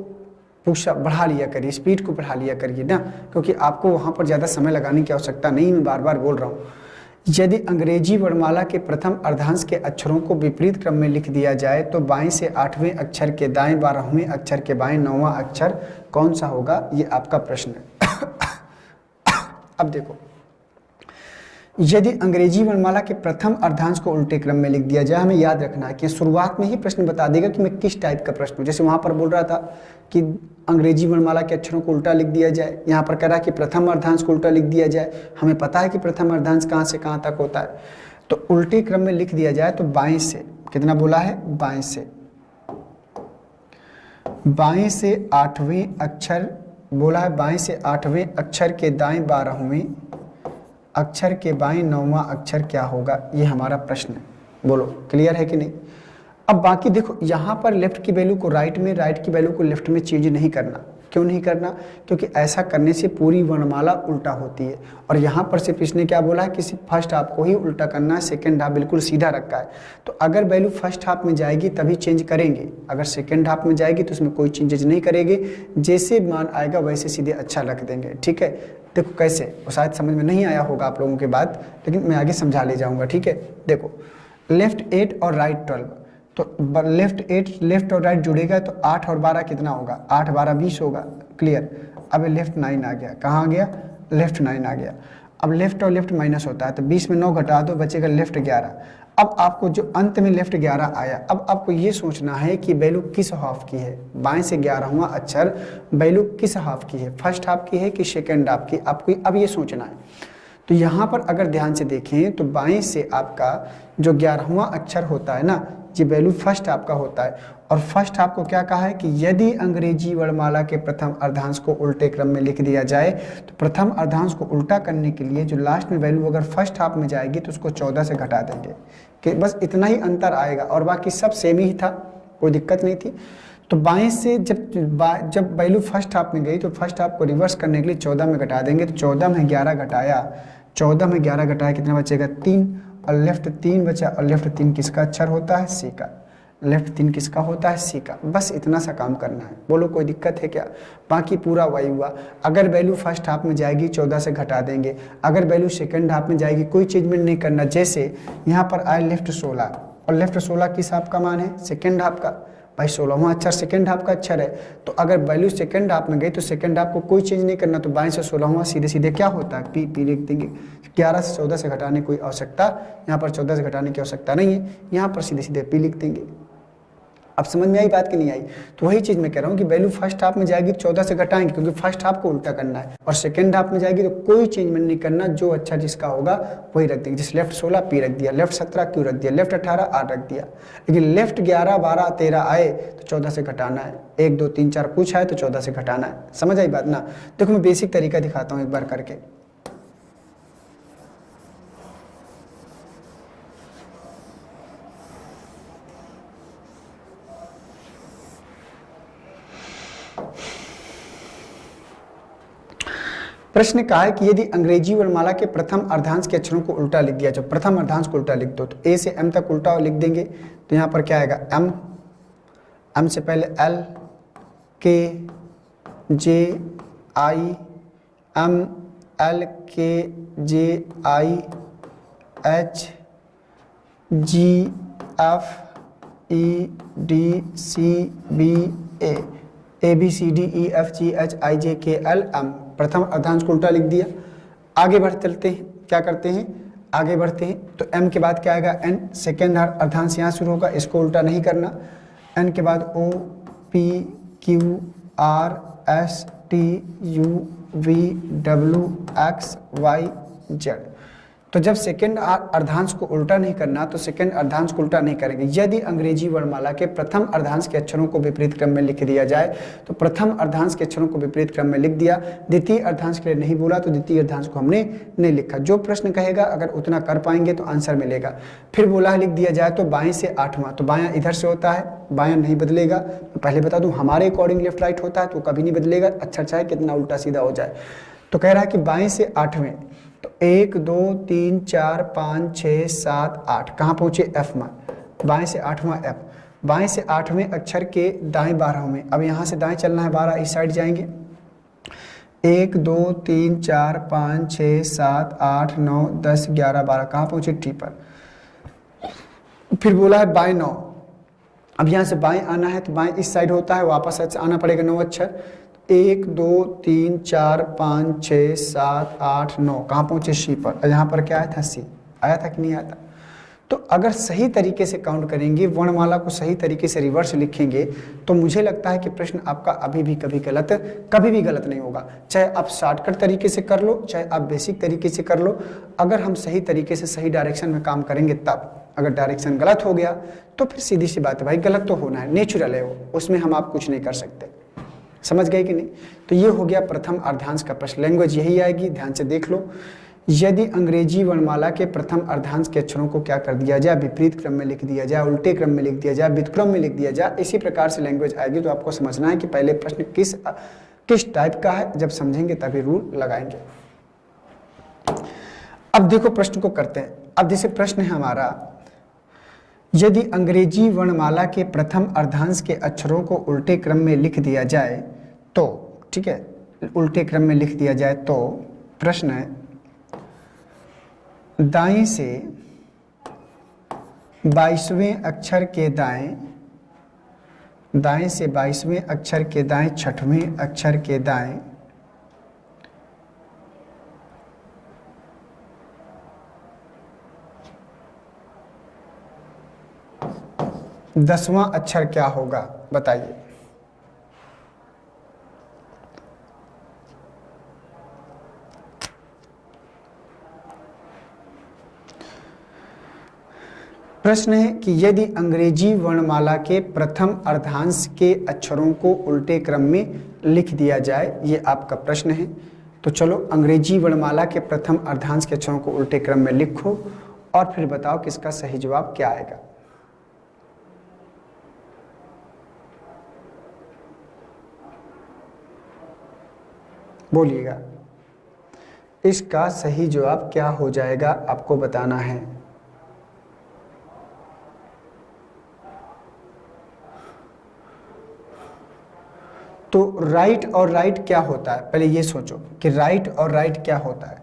पुश बढ़ा लिया करिए, स्पीड को बढ़ा लिया करिए ना, क्योंकि आपको वहाँ पर ज़्यादा समय लगाने की आवश्यकता नहीं। मैं बार बार बोल रहा हूँ, यदि अंग्रेजी वर्णमाला के प्रथम अर्धांश के अक्षरों को विपरीत क्रम में लिख दिया जाए तो बाएं से आठवें अक्षर के दाएं, 12वें अक्षर के बाएं 9वां अक्षर कौन सा होगा? ये आपका प्रश्न है। अब देखो, यदि अंग्रेजी वर्णमाला के प्रथम अर्धांश को उल्टे क्रम में लिख दिया जाए, हमें याद रखना है कि शुरुआत में ही प्रश्न बता देगा कि मैं किस टाइप का प्रश्न हूँ। जैसे वहां पर बोल रहा था कि अंग्रेजी वर्णमाला के अक्षरों को उल्टा लिख दिया जाए, यहाँ पर कह रहा है कि प्रथम अर्धांश को उल्टा लिख दिया जाए। हमें पता है कि प्रथम अर्धांश कहाँ से कहाँ तक होता है, तो उल्टे क्रम में लिख दिया जाए तो बाएं से, कितना बोला है? बाएं से, बाएं से आठवें अक्षर बोला है, बाएं से आठवें अक्षर के दाएं 12वें अक्षर के बाएं 9वां अक्षर क्या होगा? ये हमारा प्रश्न है। बोलो क्लियर है कि नहीं? अब बाकी देखो, यहाँ पर लेफ्ट की वैल्यू को राइट में, राइट की वैल्यू को लेफ्ट में चेंज नहीं करना। क्यों नहीं करना? क्योंकि ऐसा करने से पूरी वर्णमाला उल्टा होती है। और यहाँ पर सिर्फ इसने क्या बोला है कि सिर्फ फर्स्ट हाफ को ही उल्टा करना है, सेकेंड हाफ बिल्कुल सीधा रखा है। तो अगर वैल्यू फर्स्ट हाफ में जाएगी तभी चेंज करेंगे, अगर सेकेंड हाफ में जाएगी तो उसमें कोई चेंजेज नहीं करेंगे, जैसे मान आएगा वैसे सीधे अच्छा रख देंगे, ठीक है। देखो कैसे, वो शायद समझ में नहीं आया होगा आप लोगों के बात, लेकिन मैं आगे समझा ले जाऊँगा, ठीक है। देखो लेफ्ट 8 और राइट 12, तो लेफ्ट 8 लेफ्ट और राइट जुड़ेगा तो 8 और 12 कितना होगा? 8 12 20 होगा, क्लियर। अब लेफ्ट 9 आ गया, कहाँ आ गया? लेफ्ट 9 आ गया। अब लेफ्ट और लेफ्ट माइनस होता है, तो 20 में 9 घटा दो, बचेगा लेफ्ट 11। अब आपको जो अंत में लेफ्ट 11 आया, अब आपको ये सोचना है कि वैल्यू किस हाफ की है। बाएं से 11वां अक्षर वैल्यू किस हाफ की है, फर्स्ट हाफ की है कि सेकेंड हाफ की, आपको अब ये सोचना है। तो यहाँ पर अगर ध्यान से देखें तो बाएं से आपका जो 11वां अक्षर होता है ना, ये वैल्यू फर्स्ट हाफ का होता है। और फर्स्ट हाफ को क्या कहा है कि यदि अंग्रेजी वर्णमाला के प्रथम अर्धांश को उल्टे क्रम में लिख दिया जाए तो प्रथम अर्धांश को उल्टा करने के लिए जो लास्ट में वैल्यू अगर फर्स्ट हाफ में जाएगी तो उसको 14 से घटा देंगे, कि बस इतना ही अंतर आएगा, और बाकी सब सेम ही था, कोई दिक्कत नहीं थी। तो बाएं से जब वैल्यू फर्स्ट हाफ में गई तो फर्स्ट हाफ को रिवर्स करने के लिए 14 में घटा देंगे। तो 14 में 11 घटाया, 14 में 11 घटाया, कितना बचेगा? 3, और लेफ्ट 3 बचा, और लेफ्ट 3 किसका अक्षर होता है? सी का। लेफ्ट 3 किसका होता है? सी का। बस इतना सा काम करना है, बोलो कोई दिक्कत है क्या? बाकी पूरा वही हुआ। अगर वैल्यू फर्स्ट हाफ में जाएगी 14 से घटा देंगे, अगर वैल्यू सेकंड हाफ में जाएगी कोई चेंजमेंट नहीं करना। जैसे यहाँ पर आए लेफ्ट 16, और लेफ्ट 16 किस हाफ का मान है? सेकेंड हाफ का। भाई 16वां अक्षर सेकेंड हाफ का अक्षर है, तो अगर वैल्यू सेकेंड हाफ में गई तो सेकेंड हाफ को कोई चेंज नहीं करना, तो बाएं से 16वां सीधे सीधे क्या होता है? पी लिख देंगे। 11 से 14 से घटाने कोई आवश्यकता, यहाँ पर 14 से घटाने की आवश्यकता नहीं है, यहाँ पर सीधे सीधे पी लिख देंगे। अब समझ में आई बात कि नहीं आई? तो वही चीज़ मैं कह रहा हूँ कि वैल्यू फर्स्ट हाफ में जाएगी 14 से घटाएंगे, क्योंकि फर्स्ट हाफ को उल्टा करना है, और सेकंड हाफ में जाएगी तो कोई चेंजमेंट नहीं करना, जो अच्छा जिसका होगा वही रख देंगे। जैसे लेफ्ट 16 पी रख दिया, लेफ्ट 17 क्यू रख दिया, लेफ्ट 18 आर रख दिया। लेकिन लेफ्ट 11 12 13 आए तो 14 से घटाना है, 1 2 3 4 पूछा है तो 14 से घटाना है। समझ आई बात ना? देखो मैं बेसिक तरीका दिखाता हूँ एक बार करके। प्रश्न कहा है कि यदि अंग्रेजी वर्णमाला के प्रथम अर्धांश के अक्षरों को उल्टा लिख दिया जाए, प्रथम अर्धांश को उल्टा लिख दो, तो ए से एम तक उल्टा लिख देंगे, तो यहाँ पर क्या आएगा, एम, एम से पहले L, K, J, I, M, L, K, J, I, H, G, F, E, D, C, B, A B C D E F G H I J K L M, प्रथम अर्धांश को उल्टा लिख दिया। आगे बढ़ चलते हैं, क्या करते हैं, आगे बढ़ते हैं, तो एम के बाद क्या आएगा, एन, सेकेंड अर्धांश यहाँ शुरू होगा, इसको उल्टा नहीं करना। एन के बाद O, P, Q, R, S, T, U, V, W, X, Y, Z. तो जब सेकेंड अर्धांश को उल्टा नहीं करना, तो सेकेंड अर्धांश को उल्टा नहीं करेंगे। यदि अंग्रेजी वर्णमाला के प्रथम अर्धांश के अक्षरों को विपरीत क्रम में लिख दिया जाए, तो प्रथम अर्धांश के अक्षरों को विपरीत क्रम में लिख दिया, द्वितीय अर्धांश के लिए नहीं बोला, तो द्वितीय अर्धांश को हमने नहीं लिखा। जो प्रश्न कहेगा अगर उतना कर पाएंगे तो आंसर मिलेगा। फिर बोला है लिख दिया जाए तो बाएं से आठवां, तो बायां इधर से होता है, बायां नहीं बदलेगा। पहले बता दूं, हमारे अकॉर्डिंग लेफ्ट राइट होता है तो कभी नहीं बदलेगा, अच्छा चाहे कितना उल्टा सीधा हो जाए। तो कह रहा है कि बाएं से आठवें, तो 1 2 3 4 5 6 7 8, कहाँ पहुंचे, एफ में, बाएं से आठवां एफ। बाएं से आठवें अक्षर के दाएं 12वें, अब यहाँ से दाएं चलना है 12, इस साइड जाएंगे। 1 2 3 4 5 6 7 8 9 10 11 12, कहाँ पहुंचे, टी पर। फिर बोला है बाएं 9, अब यहाँ से बाएं आना है तो बाएं इस साइड होता है, वापस आना पड़ेगा 9 अक्षर। 1 2 3 4 5 6 7 8 9, कहाँ पहुंचे, सी पर। यहाँ पर क्या आया था, सी आया था कि नहीं आया था। तो अगर सही तरीके से काउंट करेंगे, वर्णमाला को सही तरीके से रिवर्स लिखेंगे, तो मुझे लगता है कि प्रश्न आपका अभी भी कभी भी गलत नहीं होगा। चाहे आप शॉर्टकट तरीके से कर लो, चाहे आप बेसिक तरीके से कर लो, अगर हम सही तरीके से सही डायरेक्शन में काम करेंगे तब। अगर डायरेक्शन गलत हो गया तो फिर सीधी सी बात है भाई, गलत तो होना है, नेचुरल है वो, उसमें हम आप कुछ नहीं कर सकते। समझ गए कि नहीं। तो ये हो गया प्रथम अर्धांश का प्रश्न। लैंग्वेज यही आएगी, ध्यान से देख लो। यदि अंग्रेजी वर्णमाला के प्रथम अर्धांश के अक्षरों को क्या कर दिया जाए, विपरीत क्रम में लिख दिया जाए, उल्टे क्रम में लिख दिया जाए, व्युत्क्रम में लिख दिया जाए, इसी प्रकार से लैंग्वेज आएगी। तो आपको समझना है कि पहले प्रश्न किस टाइप का है, जब समझेंगे तभी रूल लगाएंगे। अब देखो प्रश्न को करते हैं। अब जैसे प्रश्न है हमारा, यदि अंग्रेजी वर्णमाला के प्रथम अर्धांश के अक्षरों को उल्टे क्रम में लिख दिया जाए तो, ठीक है, उल्टे क्रम में लिख दिया जाए तो प्रश्न है, दाएं से 22वें अक्षर के दाएं, दाएं से 22वें अक्षर के दाएं, छठवें अक्षर के दाएं, 10वां अक्षर क्या होगा, बताइए। प्रश्न है कि यदि अंग्रेजी वर्णमाला के प्रथम अर्धांश के अक्षरों को उल्टे क्रम में लिख दिया जाए, ये आपका प्रश्न है। तो चलो अंग्रेजी वर्णमाला के प्रथम अर्धांश के अक्षरों को उल्टे क्रम में लिखो और फिर बताओ कि इसका सही जवाब क्या आएगा। बोलिएगा, इसका सही जवाब क्या हो जाएगा, आपको बताना है। तो राइट और राइट क्या होता है, पहले ये सोचो कि राइट और राइट क्या होता है।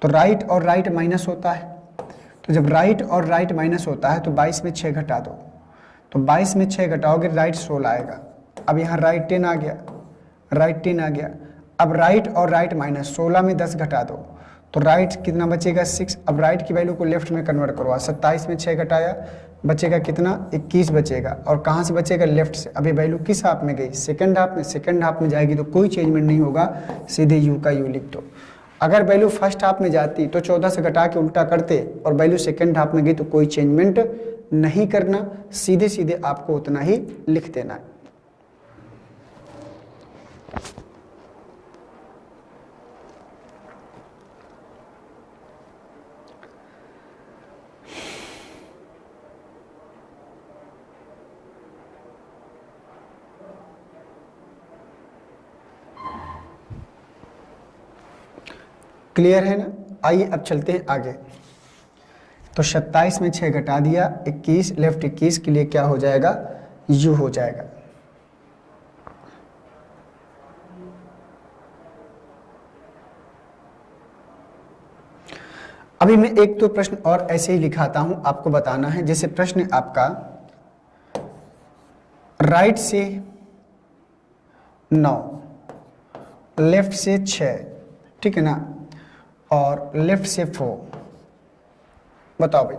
तो राइट और राइट माइनस होता है। तो जब राइट और राइट माइनस होता है तो 22 में 6 घटा दो, तो 22 में 6 घटाओगे राइट 16 आएगा। अब यहाँ राइट 10 आ गया, राइट 10 आ गया। अब राइट और राइट माइनस, 16 में 10 घटा दो तो राइट कितना बचेगा, 6। अब राइट की वैल्यू को लेफ्ट में कन्वर्ट करो, 27 में 6 घटाया, बचेगा कितना, 21 बचेगा। और कहाँ से बचेगा, लेफ्ट से। अभी वैल्यू किस हाफ में गई, सेकंड हाफ में। सेकंड हाफ में जाएगी तो कोई चेंजमेंट नहीं होगा, सीधे यू का यू लिख दो। अगर वैल्यू फर्स्ट हाफ में जाती तो 14 से घटा के उल्टा करते, और वैल्यू सेकंड हाफ में गई तो कोई चेंजमेंट नहीं करना, सीधे सीधे आपको उतना ही लिख देना है। क्लियर है ना? आइए अब चलते हैं आगे। तो 27 में 6 घटा दिया 21, लेफ्ट 21 के लिए क्या हो जाएगा? यू हो जाएगा। अभी मैं एक तो प्रश्न और ऐसे ही लिखाता हूं, आपको बताना है। जैसे प्रश्न आपका राइट से 9, लेफ्ट से 6, ठीक है ना, और लेफ्ट से 4। बताओ भाई,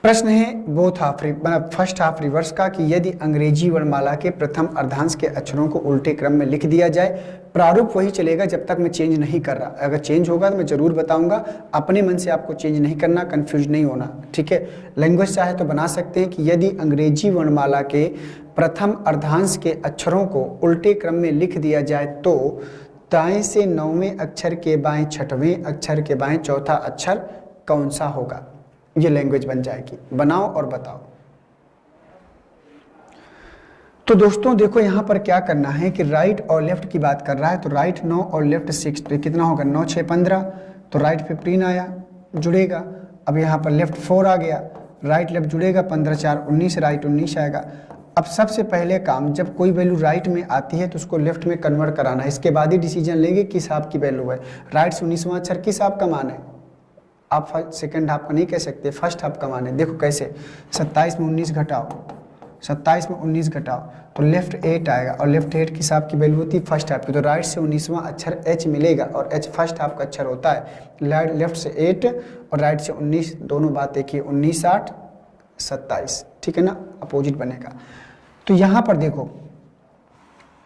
प्रश्न है बोथ हाफ मतलब फर्स्ट हाफ रिवर्स का कि यदि अंग्रेजी वर्णमाला के प्रथम अर्धांश के अक्षरों को उल्टे क्रम में लिख दिया जाए। प्रारूप वही चलेगा जब तक मैं चेंज नहीं कर रहा। अगर चेंज होगा तो मैं जरूर बताऊंगा। अपने मन से आपको चेंज नहीं करना, कंफ्यूज नहीं होना, ठीक है। लैंग्वेज चाहे तो बना सकते हैं कि यदि अंग्रेजी वर्णमाला के प्रथम अर्धांश के अक्षरों को उल्टे क्रम में लिख दिया जाए तो दाएं से 9वें अक्षर के बाएं 6वें अक्षर के बाएं चौथा अक्षर कौन सा होगा? ये लैंग्वेज बन जाएगी। बनाओ और बताओ। तो दोस्तों देखो यहां पर क्या करना है कि राइट और लेफ्ट की बात कर रहा है। तो राइट 9 और लेफ्ट 6, तो कितना होगा? 9 6 15, तो राइट 15 आया, जुड़ेगा। अब यहां पर लेफ्ट 4 आ गया, राइट लेफ्ट जुड़ेगा, 15 4 19, राइट 19 आएगा। अब सबसे पहले काम, जब कोई वैल्यू राइट में आती है तो उसको लेफ्ट में कन्वर्ट कराना है। इसके बाद ही डिसीजन लेंगे किस हाफ की वैल्यू है। राइट से 19वां अक्षर किस हाफ का मान है? आप सेकंड हाफ का नहीं कह सकते, फर्स्ट हाफ का मान है। देखो कैसे, 27 में 19 घटाओ, 27 में 19 घटाओ तो लेफ्ट 8 आएगा, और लेफ्ट 8 किस हाफ की वैल्यू होती है? फर्स्ट हाफ की। तो राइट से 19वां अक्षर एच मिलेगा, और एच फर्स्ट हाफ का अक्षर होता है। लेफ्ट से 8 और राइट से 19, दोनों बात देखिए, 19 8 27, ठीक है ना, अपोजिट बनेगा। तो यहाँ पर देखो,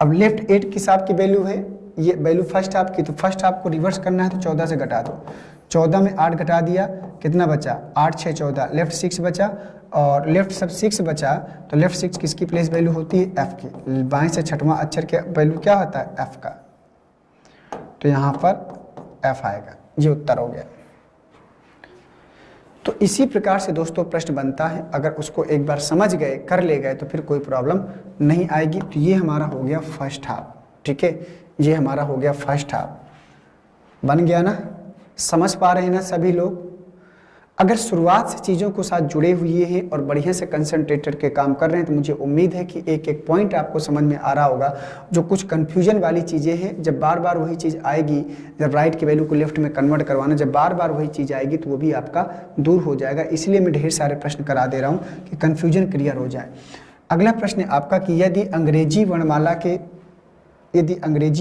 अब लेफ्ट 8 किस हाफ की वैल्यू है? ये वैल्यू फर्स्ट हाफ की। तो फर्स्ट हाफ को रिवर्स करना है तो 14 से घटा दो। 14 में 8 घटा दिया, कितना बचा? 8 6 14, लेफ्ट 6 बचा, और लेफ्ट सब 6 बचा। तो लेफ्ट 6 किसकी प्लेस वैल्यू होती है? एफ की। बाएं से 6वां अक्षर के वैल्यू क्या होता है? एफ का। तो यहाँ पर एफ आएगा। ये उत्तर हो गया। तो इसी प्रकार से दोस्तों प्रश्न बनता है। अगर उसको एक बार समझ गए, कर ले गए, तो फिर कोई प्रॉब्लम नहीं आएगी। तो ये हमारा हो गया फर्स्ट हाफ, ठीक है। ये हमारा हो गया फर्स्ट हाफ। बन गया ना? समझ पा रहे हैं ना सभी लोग? अगर शुरुआत से चीज़ों को साथ जुड़े हुए हैं और बढ़िया से कंसंट्रेटेड के काम कर रहे हैं तो मुझे उम्मीद है कि एक एक पॉइंट आपको समझ में आ रहा होगा। जो कुछ कंफ्यूजन वाली चीज़ें हैं, जब बार बार वही चीज़ आएगी, जब राइट की वैल्यू को लेफ्ट में कन्वर्ट करवाना, जब बार बार वही चीज़ आएगी तो वो भी आपका दूर हो जाएगा। इसलिए मैं ढेर सारे प्रश्न करा दे रहा हूँ कि कन्फ्यूजन क्लियर हो जाए। अगला प्रश्न आपका कि यदि अंग्रेजी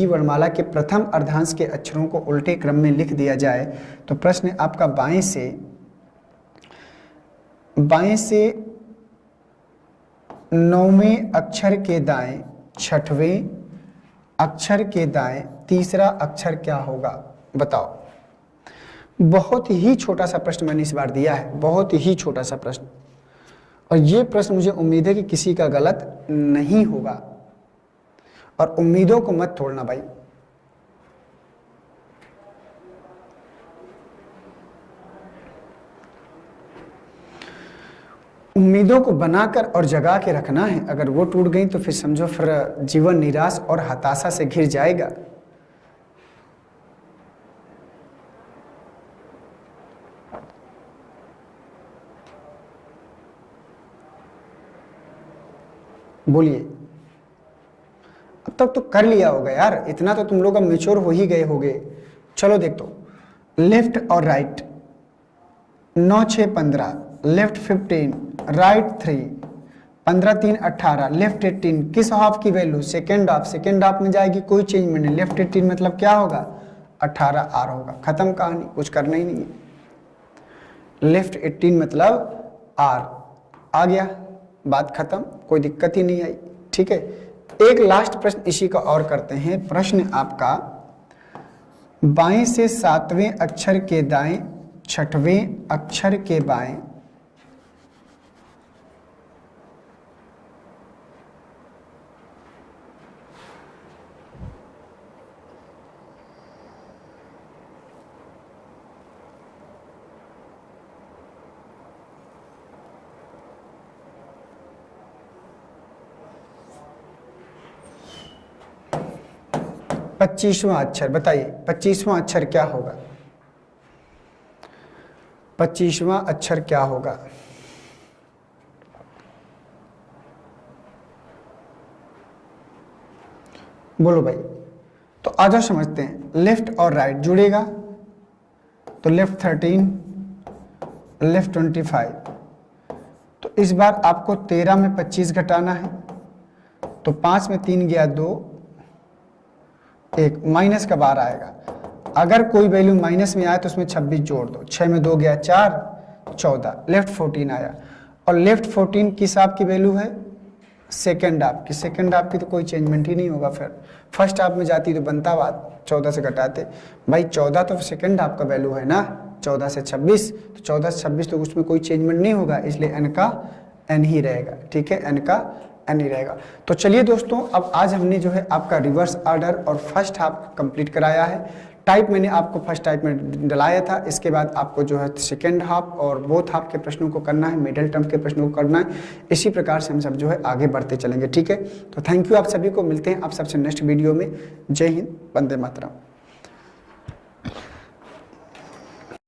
वर्णमाला के प्रथम अर्धांश के अक्षरों को उल्टे क्रम में लिख दिया जाए तो प्रश्न आपका बाएं से 9वें अक्षर के दाएं 6वें अक्षर के दाएं तीसरा अक्षर क्या होगा? बताओ। बहुत ही छोटा सा प्रश्न मैंने इस बार दिया है, बहुत ही छोटा सा प्रश्न, और ये प्रश्न मुझे उम्मीद है कि किसी का गलत नहीं होगा। और उम्मीदों को मत तोड़ना भाई। उम्मीदों को बनाकर और जगा के रखना है। अगर वो टूट गई तो फिर समझो, फिर जीवन निराश और हताशा से घिर जाएगा। बोलिए। अब तक तो कर लिया होगा यार, इतना तो तुम लोग अब मेच्योर हो ही गए होगे। चलो देख, तो लेफ्ट और राइट 9 6 15, लेफ्ट 15, राइट 3, 15 3 18, लेफ्ट 18 किस हाफ की value? Second half. Second half में जाएगी, कोई चेंज में नहीं। लेफ्ट 18 मतलब क्या होगा? 18 आर होगा। खत्म कहानी, कुछ करना ही नहीं है। लेफ्ट 18 मतलब आर आ गया, बात खत्म, कोई दिक्कत ही नहीं आई, ठीक है। एक लास्ट प्रश्न इसी का और करते हैं। प्रश्न आपका बाएं से 7वें अक्षर के दाएं 6वें अक्षर के बाएं 25वां अक्षर बताइए, 25वां अक्षर क्या होगा? 25वां अक्षर क्या होगा? बोलो भाई। तो आ जाओ समझते हैं, लेफ्ट और राइट जुड़ेगा तो लेफ्ट 13, लेफ्ट 25। तो इस बार आपको 13 में 25 घटाना है, तो 5 में 3 गया 2, 1 माइनस का बार आएगा। अगर कोई वैल्यू माइनस में आए तो उसमें 26 जोड़ दो, 6 में 2 गया 4, 14, लेफ्ट 14 आया। और लेफ्ट 14 किस हाफ की वैल्यू है? सेकेंड हाफ की। सेकेंड हाफ की तो कोई चेंजमेंट ही नहीं होगा, फिर फर्स्ट हाफ में जाती तो बनता बात 14 से घटाते। भाई 14 तो सेकेंड हाफ का वैल्यू है ना, 14 से 26, तो 14 से 26 तो उसमें कोई चेंजमेंट नहीं होगा, इसलिए एन का एन ही रहेगा। ठीक है, एन का एन ही रहेगा। तो चलिए दोस्तों, अब आज हमने जो है आपका रिवर्स ऑर्डर और फर्स्ट हाफ कंप्लीट कराया है। टाइप मैंने आपको फर्स्ट टाइप में डलाया था, इसके बाद आपको जो है सेकेंड हाफ और बोथ हाफ के प्रश्नों को करना है, मिडिल टर्म के प्रश्नों को करना है। इसी प्रकार से हम सब जो है आगे बढ़ते चलेंगे। ठीक है, तो थैंक यू आप सभी को, मिलते हैं आप सबसे नेक्स्ट वीडियो में। जय हिंद, वंदे मातरम।